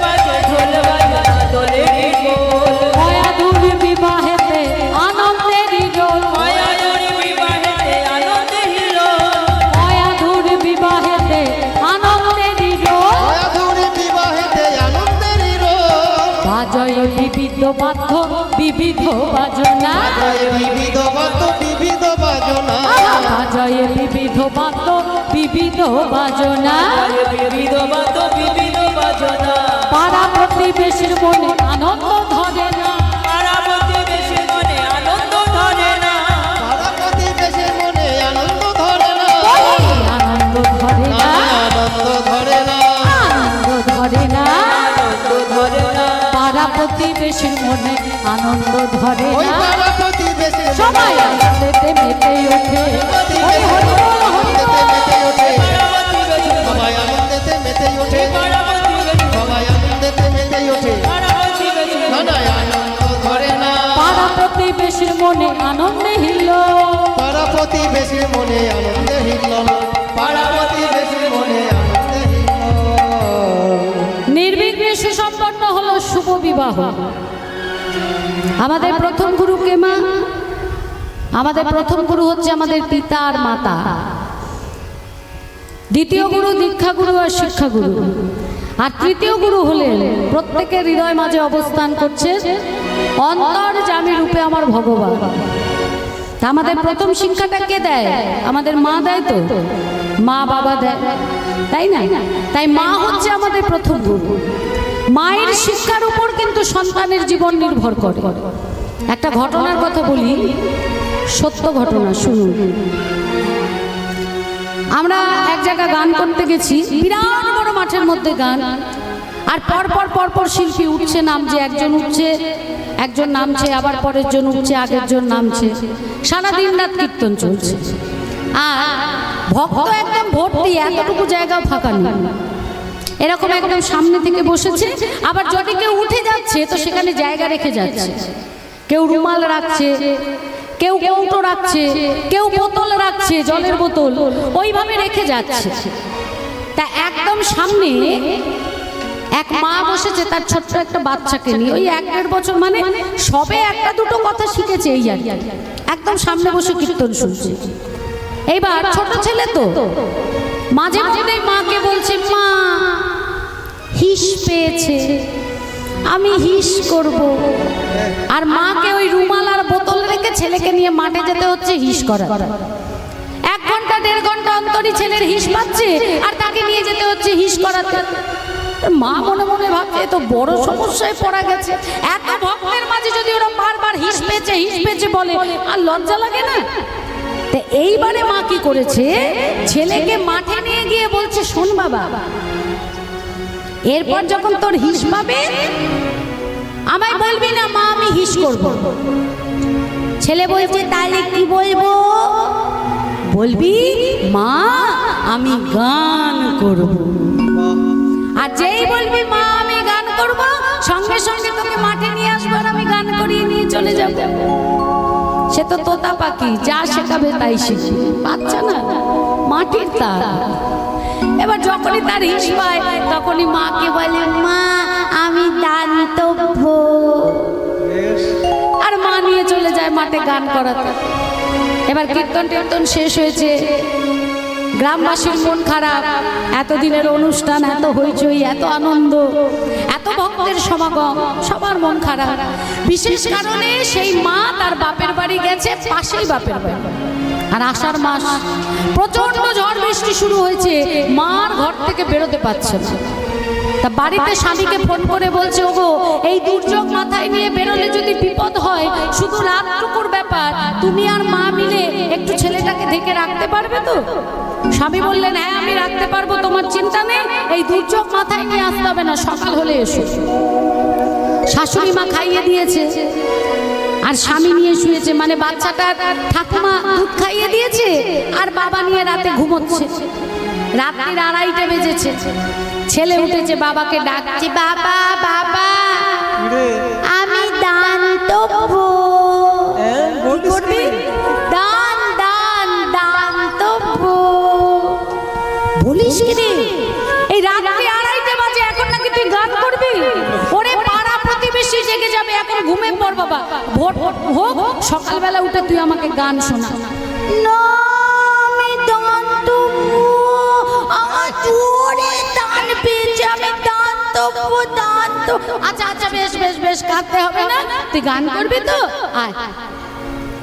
বাজে, ঢোল বাজে, মাদলেরই দোল। কয়াধুর বিবাহেতে আনন্দেরই দোল, মায়াজুরি বিবাহেতে আনন্দে হিলোল। কয়াধুর বিবাহেতে আনন্দেরই দোল, মায়াধুরী বিবাহেতে আনন্দেরই রোল। বাজয় বিবিধ বাদ্য বিবিধ বাজনা, বাজে বিবিধ বাদ্য বিবিধ বাজনা। বাজয় বিবিধ বাদ্য বিবিধ বাজনা, বিবিধ বাদ্য, বিবিধ বাজনা। পাড়া প্রতিবেশীর মনে আনন্দ ধরে না, পাড়া প্রতিবেশীর মনে আনন্দ ধরে না। পাড়া প্রতিবেশীর মনে আনন্দ ধরে না। আনন্দ ধরে না, আনন্দ ধরে না। আনন্দ ধরে না, আনন্দ ধরে না। পাড়া প্রতিবেশীর মনে আনন্দ ধরে ওই না। পাড়া প্রতিবেশীর সবাই আনন্দেতে মেতে ওঠে, হরি হরি বল, হরি বল। মেতে ওঠে। পাড়া প্রতিবেশীর মনে, সবাই আনন্দেতে মেতে ওঠে। পাড়া প্রতিবেশীর মনে, সবাই আনন্দেতে মেতে ওঠে। পাড়া প্রতিবেশীর না মনে। না আনন্দ ধরে না। পাড়া প্রতিবেশীর মনে আনন্দে হিল, পাড়া প্রতিবেশীর মনে আনন্দে হিল্লোল। পাড়া প্রতিবেশীর মনে আনন্দে হিল্লোল। নির্বিঘ্নে সুসম্পন্ন হলো বিবাহ। আমাদের প্রথম গুরু কে মা? আমাদের প্রথম গুরু হচ্ছে আমাদের পিতা আর মাতা। দ্বিতীয় গুরু দীক্ষা গুরু আর শিক্ষা গুরু। আর তৃতীয় গুরু হলেন প্রত্যেকের হৃদয় মাঝে অবস্থান করছে অন্তর্যামী রূপে আমার ভগবান। তা আমাদের প্রথম শিক্ষাটা কে দেয়? আমাদের মা দেয় তো, মা বাবা দেয়, তাই না? তাই মা হচ্ছে আমাদের প্রথম গুরু। মায়ের শিক্ষার উপর কিন্তু সন্তানের জীবন নির্ভর করে। একটা ঘটনার কথা বলি, সত্য ঘটনা, শুনুন। আমরা এক জায়গায় গান করতে গেছি, বিরাট বড় মাঠের মধ্যে গান, আর পরপর শিল্পী উঠছে, নামছে, একজন উঠছে, একজন নামছে, আবার পরের জন উঠছে, আগের জন নামছে, সারাদিন রাত কীর্তন চলছে। আর ভক্ত একদম ভর্তি, এতটুকু জায়গা ফাঁকা নেই। এরকম একদম সামনে থেকে বসেছে, আবার যদি কেউ উঠে যাচ্ছে তো সেখানে জায়গা রেখে যাচ্ছে। কেউ রুমাল রাখছে, কেউ কৌটো রাখছে, কেউ বোতল রাখছে, জলের বোতল, ওইভাবে রেখে যাচ্ছে। তা একদম সামনে এক মা বসেছে তার ছোট্ট একটা বাচ্চাকে নিয়ে, ওই 1-1.5 বছর, মানে সবে একটা দুটো কথা শিখেছে এই আর কি। একদম সামনে বসে কীর্তন শুনছে। এইবার ছোট ছেলে তো মাঝে মাঝে মাকে বলছে, মা হিস পেয়েছে, আমি হিস করব। আর মাকে ওই রুমাল আর বোতল রেখে ছেলেকে নিয়ে মাঠে যেতে হচ্ছে হিস করা। 1 ঘন্টা 1.5 ঘন্টা অন্তরই ছেলের হিস পাচ্ছে, আর তাকে নিয়ে যেতে হচ্ছে হিস করাতে। মা মনে মনে ভাবছে তো বড় সমস্যায় পড়া গেছে। এত ভক্তের মাঝে যদি ওরা বারবার হিস পেয়েছে বলে, আর লজ্জা লাগে না? তো এইবারে মা কি করেছে, ছেলেকে মাঠে নিয়ে গিয়ে বলছে, শোন বাবা, এরপর যখন তোর হিস পাবে আমায় বলবি না মা আমি হিস করব। ছেলে বলছে, তাহলে কি বলবো? বলবি মা আমি গান করব। আর যেই বলবি মা আমি গান করব, সঙ্গে সঙ্গে তোকে মাঠে নিয়ে আসবো, আর আমি গান করিয়ে নিয়ে চলে যাব। সে তো তোতা পাখি, যা শেখাবে তাই শিখি, বাচ্চা না, মাটির তার। এবার যখনই তার হিস পায় তখনই মাকে বলে, মা আমি দান্তব্য। আর মা নিয়ে চলে যায় মাঠে গান করাতে। এবার কীর্তন শেষ হয়েছে, গ্রামবাসীর মন খারাপ, এতদিনের অনুষ্ঠান, এত হইচই, এত আনন্দ, এত ভক্তের সমাগম, সবার মন খারাপ। বিশেষ কারণে সেই মা তার বাপের বাড়ি গেছে, পাশেই বাপের বাড়ি। আর আষাঢ় মাস, প্রচন্ড ঝড় বৃষ্টি শুরু হয়েছে, মার ঘর থেকে বেরোতে পারছে না। তা বাড়িতে স্বামীকে ফোন করে বলছে, ওগো এই দুর্যোগ মাথায় নিয়ে বেরোলে যদি বিপদ হয়, শুধু রাতটুকুর ব্যাপার, তুমি আর মা মিলে একটু ছেলেটাকে ঢেকে রাখতে পারবে তো? স্বামী বললেন, হ্যাঁ আমি রাখতে পারবো, তোমার চিন্তা নেই, এই দুর্যোগ মাথায় নিয়ে আসতে হবে না, সকাল হলে এসো। শাশুড়ি মা খাইয়ে দিয়েছে, আর স্বামী নিয়ে শুয়েছে, মানে বাচ্চাটা ঠাকুমা দুধ খাইয়ে দিয়েছে, আর বাবা নিয়ে রাতে ঘুমোচ্ছে। রাত্রির 2:30 বেজেছে, ছেলে উঠেছে, বাবাকে ডাকছে, বাবা বাবা আমি দান্তব্য। করবি দান দান দান্তব্য। বলিস কি রে, এই রাত্রি 2:30 বাজে, এখন নাকি তুই গান করবি? ওরে পাড়া প্রতিবেশী জেগে যাবে, এখন ঘুমে পড় বাবা, ভোর হোক, সকালবেলা উঠে তুই আমাকে গান শোনা। না আমি দান্তব্য, আমার জোরে দান পেয়েছে, আমি দান্তব্য দান্তব্য। আচ্ছা আচ্ছা বেশ বেশ বেশ, কাঁদতে হবে না, তুই গান করবি তো, আয়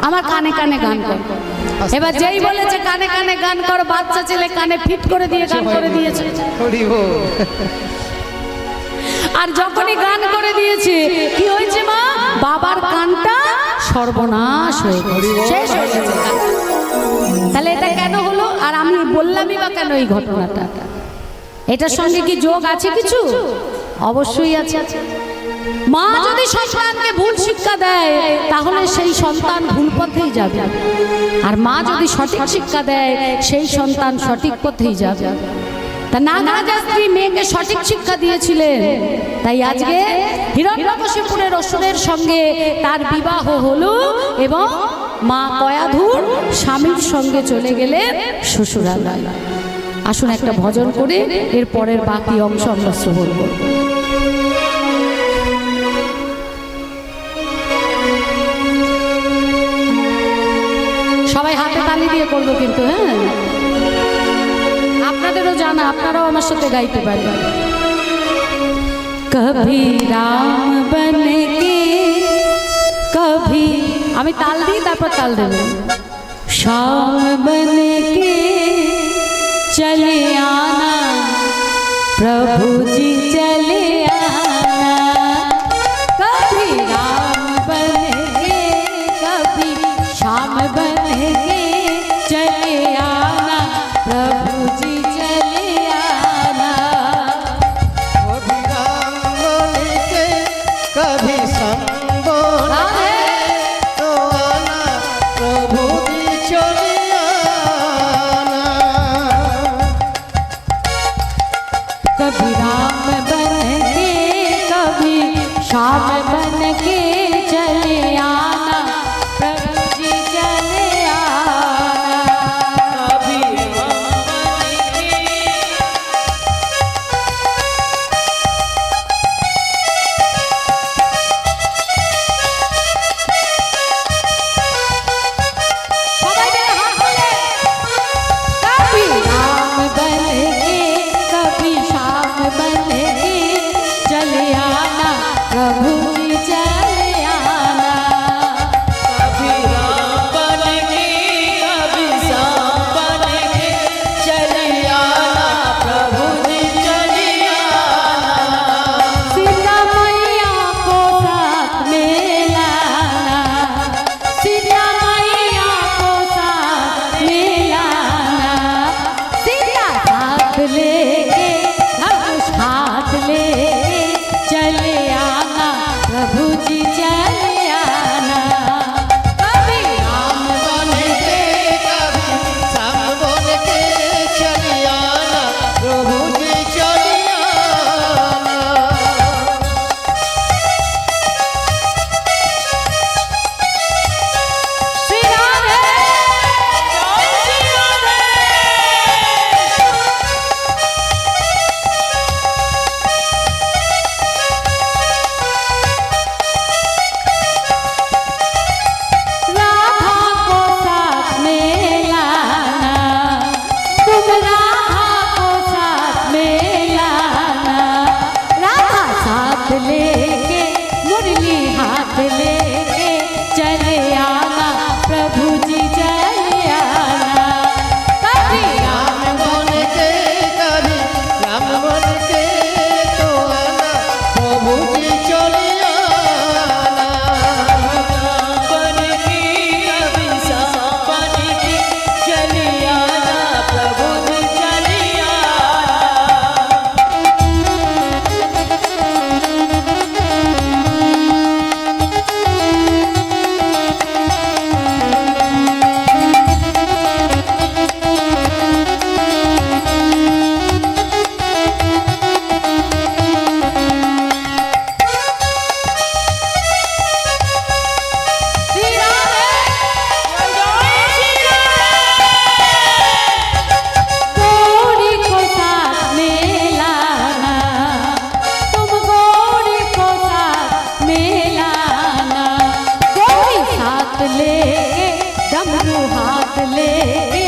আমার কানে কানে গান কর। এবার যেই বলেছে কানে কানে গান কর, বাচ্চা ছেলে কানে ফিট করে দিয়ে গান করে দিয়েছে। আর যখনই গান করে দিয়েছে, কি হয়েছে মা? বাবার কানটা সর্বনাশ হয়ে গেছে, শেষ হয়ে গেছে। তাহলে এটা কেন হলো? আর আমি বললামই বা কেন এই ঘটনাটা? এটার সঙ্গে কি যোগ আছে কিছু? অবশ্যই আছে। মা যদি সন্তানকে ভুল শিক্ষা দেয়, তাহলে সেই সন্তান ভুল পথেই যাবে। আর মা যদি সঠিক শিক্ষা দেয়, সেই সন্তান সঠিক পথেই যাবে। তা নাগরাজা স্ত্রী মেয়েকে সঠিক শিক্ষা দিয়েছিলেন, তাই আজকে হিরণ্যকশিপুরের অসুরের সঙ্গে তার বিবাহ হলো, এবং মা কয়াধুর স্বামীর সঙ্গে চলে গেলেন শ্বশুরালয়। আসুন একটা ভজন করে এর পরের বাকি অংশ আমরা শ্রবণ করব। তালি দিয়ে করবো কিন্তু, হ্যাঁ আপনাদেরও জানা, আপনারাও আমার সাথে গাইতে পারবেন। কভি রাম বনকে কভি, আমি তাল দিই তারপর তাল দেবেন। श्याम बन के चले आना प्रभु जी चले आना, कभी राम बन के कभी श्याम बन के चले आना प्रभु जी चले आना। कभी राम बोल के कभी श्याम बोल के तो आना प्रभु जी चले आना। कभी राम बन के कभी श्याम बन के चले आना प्रभु जी चले आना। कभी हम बनेंगे সবাই মিলে হাত তুলে। कभी राम बन के कभी श्याम बन के चले आना प्रभु जी चले आना। कभी राम बनेंगे कभी श्याम बनेंगे चले आना प्रभु जी चले आना। सीता मैया को साथ में लाना, सीता मैया को साथ में लाना, सीता साथ लेके धनुष हाथ लेके चले आना प्रभु जी चले आना। कभी राम बन के कभी श्याम बोल के चले आना प्रभु जी चले आना। श्री राधे जय श्री राधे। राधा को साथ में लाना, तुम राधा को साथ में लाना, राधा साथ लेके मुरली हाथ लेके चले आना प्रभु जी चले आना। कभी राम बोल के कभी श्याम बोल के तो आना प्रभु जी चले आना। बनेंगे कभी श्याम बनेंगे चले आना प्रभु जी चले आना। श्री राधे जय श्री राधे। गौरी को साथ में लाना, तुम गौरी को साथ में लाना, गौरी साथ लेके डमरू हाथ लेके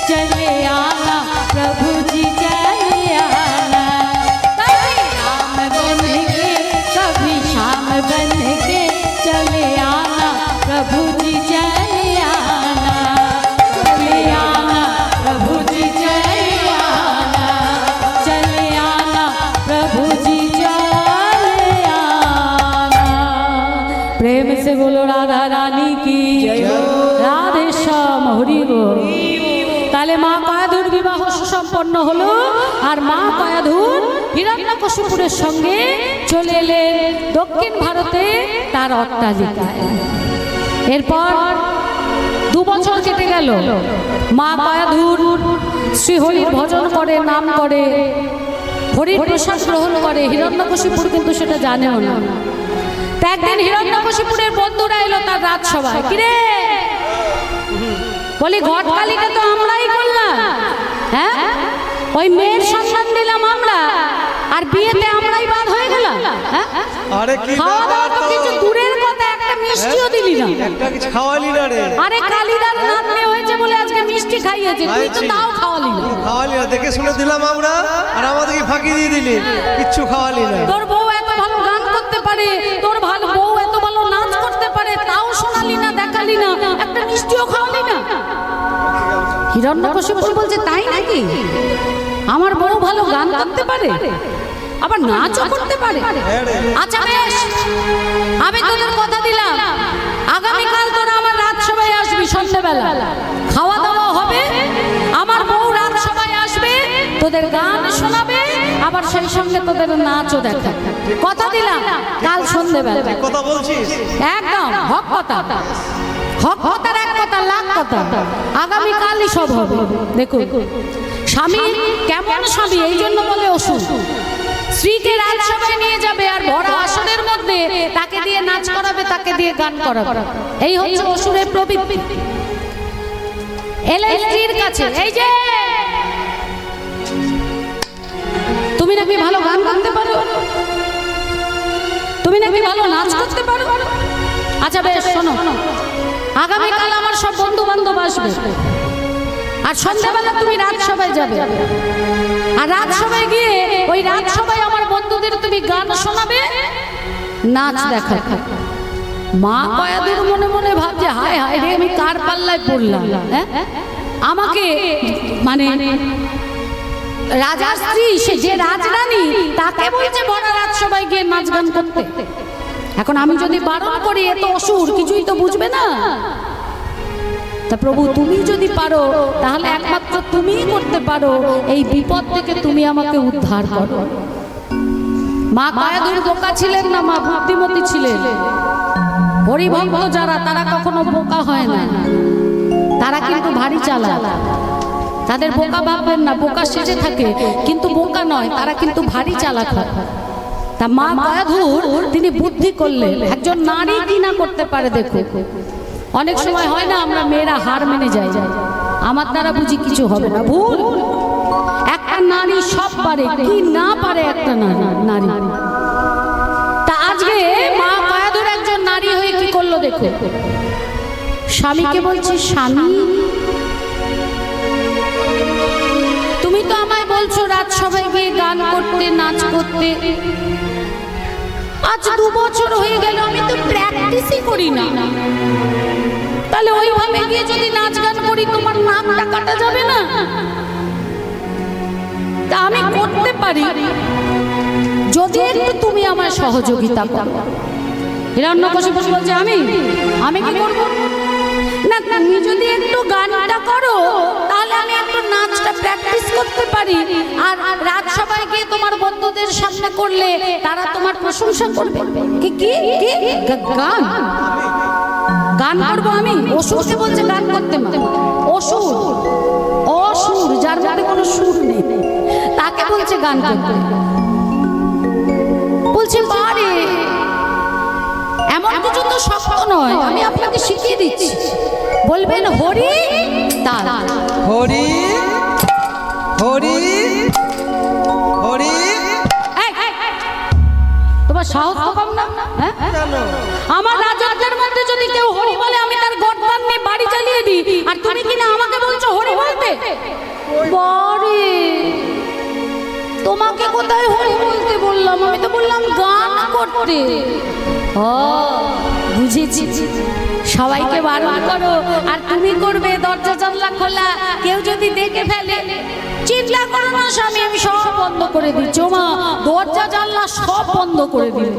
चले आना प्रभु जी चले आना। कभी राम बन के कभी श्याम बन के चले आना प्रभु जी चले आना, चले आना प्रभु जी चले आना, चले आना प्रभु जी चले आना। प्रेम से बोलो राधा रानी की রাধে শ্যাম হরি বল। তাহলে মা কয়াধুর বিবাহ সুসম্পন্ন হলো, আর মা কয়াধুর হিরণ্যকশিপুরের সঙ্গে চলে এলেন দক্ষিণ ভারতে তার অট্টালিকায়। এরপর 2 বছর কেটে গেল। মা কয়াধুর শ্রীহরির ভজন করে, নাম করে, হরির প্রসাদ গ্রহণ করে। হিরণ্যকশিপুর কিন্তু সেটা জানেও না। তা একদিন হিরণ্যকশিপুরের বন্ধুরা এলো তার রাজসভায়। কিরে বলি, ঘটকালিটা তো আমরাই করলাম, হ্যাঁ ওই মেয়ের সন্ধান দিলাম আমরা, আর বিয়েতে আমরাই বাদ হয়ে গেলাম। হ্যাঁ? আরে কি খাওয়া দাওয়া তো ব্যাপার তো? কিছু দূরের কথা, একটা মিষ্টিও দিলি না। একটা কিছু খাওয়ালি না রে। আরে কালিদার নাতনি হয়েছে বলে আজকে মিষ্টি খাইয়েছে, তুই তো তাও খাওয়ালি না। খাওয়ালি না, দেখে শুনে দিলাম আমরা, আর আমাদেরকে ফাঁকি দিয়ে দিলি, কিচ্ছু খাওয়ালি না। তোর বউ এত ভালো গান করতে পারে, তোর ভালো বউ এত ভালো নাচ করতে পারে, তাও শোনালি না, দেখালি না, একটা মিষ্টিও খাওয়ালি না। হিরণ্যকশিপু বলছে তাই নাকি? আমার বউ ভালো গান করতে পারে, আবার নাচও করতে পারে। আচ্ছা বেশ, আমি তোদের কথা দিলাম, আগামীকাল তোরা আমার রাজসভায় আসবি সন্ধ্যেবেলা, খাওয়া দাওয়া হবে, আমার বউ রাজসভায় আসবে, তোদের গান শোনাবে, আবার সেই সঙ্গে তোদের নাচও দেখা। কথা দিলাম কাল সন্ধ্যেবেলা। কথা বলছিস? একদম হক কথা, হক কথার এক কথা লাখ কথা। আগামীকালই সব হবে। দেখুন স্বামী কেমন স্বামী, এই জন্য বলে অসুর। স্ত্রীকে রাজসভায় নিয়ে যাবে আর ভরা আসনের মধ্যে তাকে দিয়ে নাচ করাবে, তাকে দিয়ে গান করাবে, এই হচ্ছে অসুরের প্রবৃত্তি। এলে স্ত্রীর কাছে, এই যে তুমি নাকি ভালো গান গাইতে পারো, তুমি নাকি ভালো নাচ করতে পারো। আচ্ছা বেশ শোনো, আগামীকাল আমার সব বন্ধু বান্ধব আসবে, আর সন্ধ্যাবেলা তুমি রাজসভায় যাবে, আর রাজসভায় গিয়ে ওই রাজসভায় আমার বন্ধুদের তুমি গান শোনাবে, নাচ দেখা। মা কয়াদুর মনে মনে ভাবছে হায় হায় রে, আমি কার পাল্লায় পড়লাম। হ্যাঁ, আমাকে মানে রাজার স্ত্রী, সে যে রাজরানী, তাকে বলছে বড় রাজসভায় গিয়ে নাচ গান করতে। এখন আমি যদি বারণ করি, এত অসুর কিছুই তো বুঝবে না। তা প্রভু তুমি যদি পারো, তাহলে একমাত্র তুমিই করতে পারো, এই বিপদ থেকে তুমি আমাকে উদ্ধার করো। মা কয়াদুর বোকা ছিলেন না, মা বুদ্ধিমতী ছিলেন। হরিভক্ত যারা, তারা কখনো বোকা হয় না, তারা কিন্তু ভারী চালাক। তাদের বোকা ভাববেন না, বোকা সেজে থাকে কিন্তু বোকা নয়, তারা কিন্তু ভারী চালাক হয়। তা মা কয়াধুর তিনি বুদ্ধি করলেন, একজন নারী কি না করতে পারে। দেখো অনেক সময় হয় না, আমরা মেয়েরা হার মেনে যাই, আমার দ্বারা বুঝি কিছু হবে না। ভুল, একটা নারী সব পারে, কি না পারে একটা নারী। তা আজকে মা কয়াধুর একজন নারী হয়ে কি করলো দেখো, স্বামীকে বলছে স্বামী তুমি তো আমায় বলছো রাজসভায় গিয়ে গান করতে, নাচ করতে, আজ 2 বছর হয়ে গেল আমি তো প্র্যাকটিসই করি না, তাহলে ওইভাবে গিয়ে যদি নাচ গান করি তোমার নামটা কাটা যাবে না? তা আমি করতে পারি যদি একটু তুমি আমার সহযোগিতা করো। হিরণ্যকশিপু বলছে আমি কি করব? না তুমি যদি একটু গানটা করো, তাহলে আমি একটু নাচটা প্র্যাকটিস করতে পারি, আর রাজসভায় গিয়ে তোমার বন্ধুদের সামনে করলে তারা তোমার প্রশংসা করবে। কি কি কি গান গান করবো আমি? অসুরকে বলছে গান করতে। মা অসুর, অসুর যার মধ্যে কোনো সুর নেই, তাকে বলছে গান করতে। বলছে বারে এমন কিছু তো শক্ত নয়, আমি আপনাকে শিখিয়ে দিচ্ছি। বলবেন হরি তাল, হরি হরি হরি। তোমার সাহস তো কম না? হ্যাঁ, আমার রাজত্বের মধ্যে যদি কেউ হরি বলে, আমি তার গর্দান নিয়ে বাড়ি চালিয়ে দিই, আর তুমি কিনা আমাকে বলছো হরি বলতে? বারে তোমাকে কোথায় হরি বলতে বললাম? আমি তো বললাম গান করতে। ও বুঝেছি, সবাইকে বারণ করো আর তুমি করবে দরজা জানলা খোলা, কেউ যদি দেখে ফেলে চিৎকার করো না স্বামী, আমি সব বন্ধ করে দিচ্ছি। ও মা দরজা জানলা সব বন্ধ করে দিল।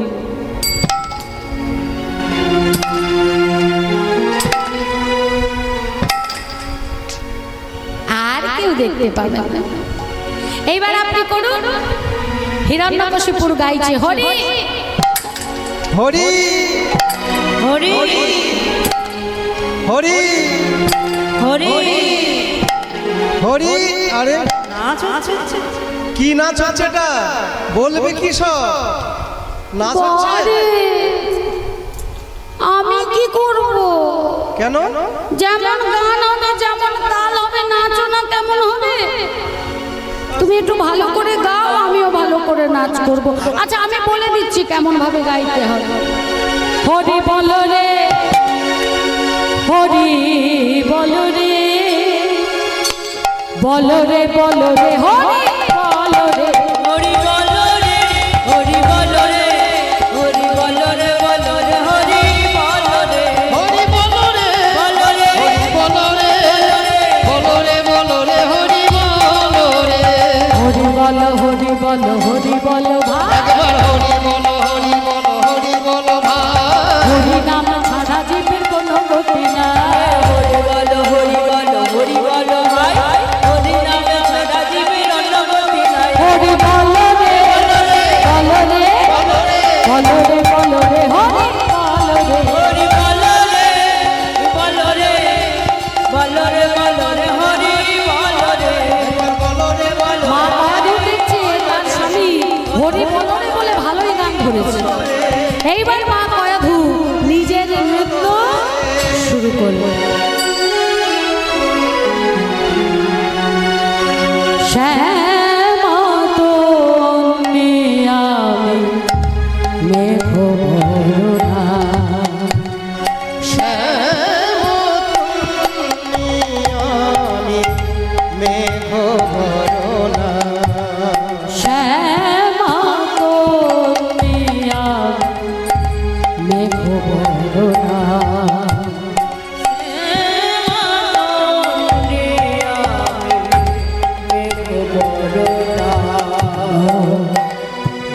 আর কেউ দেখতে পাবে না। এইবার আপনি করুন। হিরণ্যকশিপুর গাইছে হরি হরি হরি হরি হরি হরি। আরে নাচ হচ্ছে? কি নাচ হচ্ছে এটা? বলবে কি সব নাচ হচ্ছে? বারে, আমি কি করব? কেন? যেমন গান হবে, যেমন তাল হবে, নাচও না তেমন হবে। তুমি একটু ভালো করে গাও, আমিও ভালো করে নাচ করব। আচ্ছা আমি বলে দিচ্ছি কেমন ভাবে গাইতে হবে। হরি বল রে, হরি বল রে, বল রে বল রে, হরি বল রে, হরি বল রে, হরি বল রে, হরি বল রে, বল রে, হরি বল রে, হরি বল রে, বল রে, হরি বল রে, বল রে বল রে, হরি বল রে। হরি বল, হরি বল, হরি বল ভাই, একবার হরি বল, হরি বল, হরি বল ভাই। হরি নাম ছাড়া জীবের কোনো গতি নাই। হরি বল, হরি বল, হরি বল ভাই, হরি নামে ছাড়া জীবের অন্য গতি নাই। হরি বল রে, বল রে, বল রে, বল রে, হরি বল রে। হরি বল রে, বল রে, বল রে, বল রে, হরি বল রে, একবার বল রে, বল মা মায়াধু দেখছে তার স্বামী হরি বল রে বলে ভালোই গান ধরেছে। এইবার মা মায়াধু নিজের নৃত্য শুরু করলো। শ্যামতন্নি আমি মেঘ ভরা, শ্যামতন্নি মেঘ ভরনা। শ্যামতন্নি আমি মেঘ ভরা,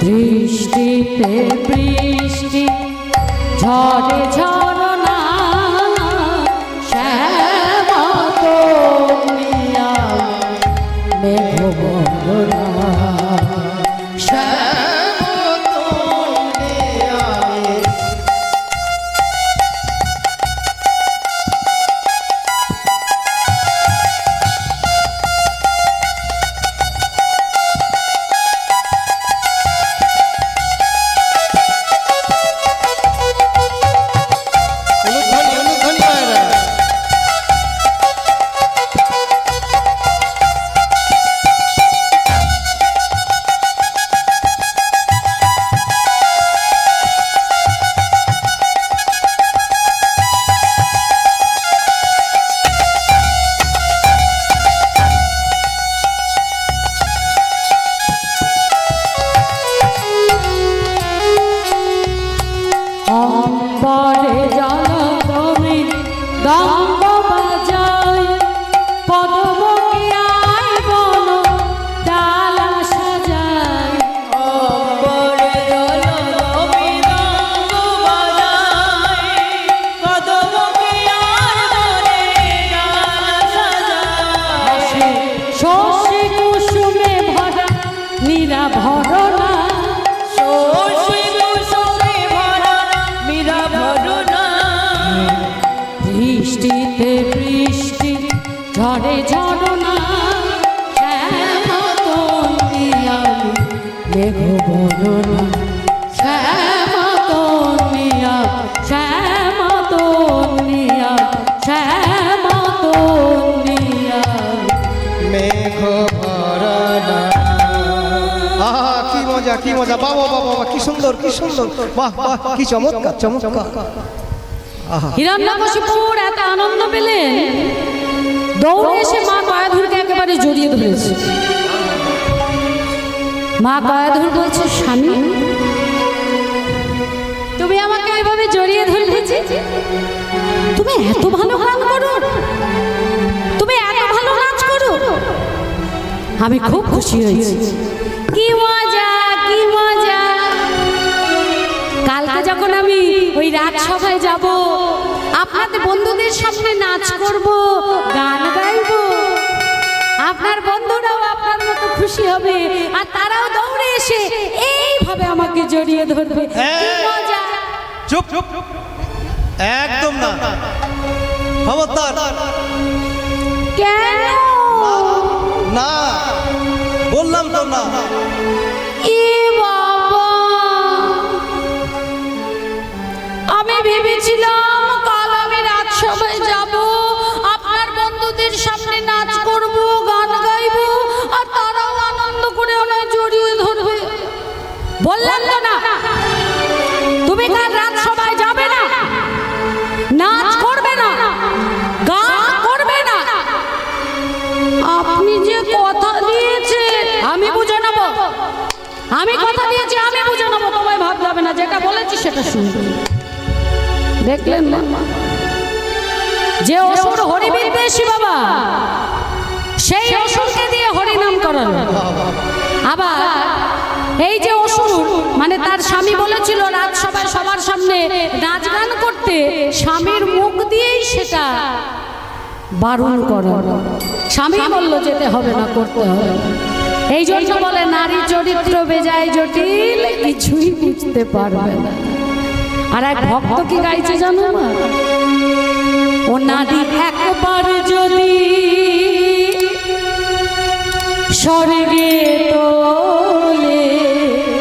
দৃষ্টিতে বৃষ্টি ঝড়ে ঝরনা, শ্যামতন্নি আমি মেঘ ভরা, শ্যামতন্নি আমি উলুধ্বনি, উলুধ্বনি মায়েরা। অম্বরে জলদমি দম্ব বাজায়, পদমকিয়ায় বন ডালা সাজায়। অম্বরে জল অবিরাম বাজায়, কদমকিয়ার বনে ডাল সাজায়। শশী কুসুমে ভরা নিরাভরণা, শোষী কুসুমে ভরা মীরা ভরনা। বৃষ্টিতে বৃষ্টি ঝড়ে ঝরনা, শ্যামতন্নি আমি মেঘ বরণা, শ্যামতন্নি আমি, শ্যামতন্নি আমি, শ্যামতন্নি আমি। মেঘ ভরনা। আহা কি মজা, কি মজা, বাবা বাবা বাবা, কি সুন্দর, কি সুন্দর, বাহ বাহ, কি চমৎকার, চমৎকার। আহা হিরণ্যকশিপুর এত আনন্দ পেলেন, দৌড়ে এসে মা মায়াধুরকে একেবারে জড়িয়ে ধরেছে। মা মায়াধুর বলছে, স্বামী তুমি আমাকে এভাবে জড়িয়ে ধরলে যে? তুমি এত ভালো গান করো, তুমি এত ভালো নাচ করো, আমি খুব খুশি হয়েছি। কি মজা, কি মজা। কালকে যখন আমি ওই রাজসভায় যাব, আপনাদের বন্ধুদের সামনে নাচ করব, গান গাইব, আপনার বন্ধুরাও আপনার মতো খুশি হবে, আর তারাও দৌড়ে এসে এইভাবে আমাকে জড়িয়ে ধরবে। কি মজা। চুপ, একদম না, খবরদার কেন? না, বললাম তো না। এ বাবা, আমি ভেবেছিলাম কাল আমি রাজসভায় যাব, আপনার বন্ধুদের সামনে নাচ করব, গান গাইব, আর তারাও আনন্দ যেটা বলেছি সেটা শুনুন। দেখলেন না যে অসুর হরিবিদ্বেষী বাবা, সেই অসুরকে দিয়ে হরিনাম করালো। আবার এই যে অসুর মানে তার স্বামী বলেছিল রাজসভায় সবার সামনে নাচ গান করতে, স্বামীর মুখ দিয়েই সেটা বারণ করো। স্বামী বলল যেতে হবে না, করতে হবে। এই জন্য বলে নারী চরিত্র বেজায় জটিল, কিছুই বুঝতে পারবে না। আর এক ভক্ত কি গাইছে জানো না? ও নারী একবার যদি স্বর্গে তো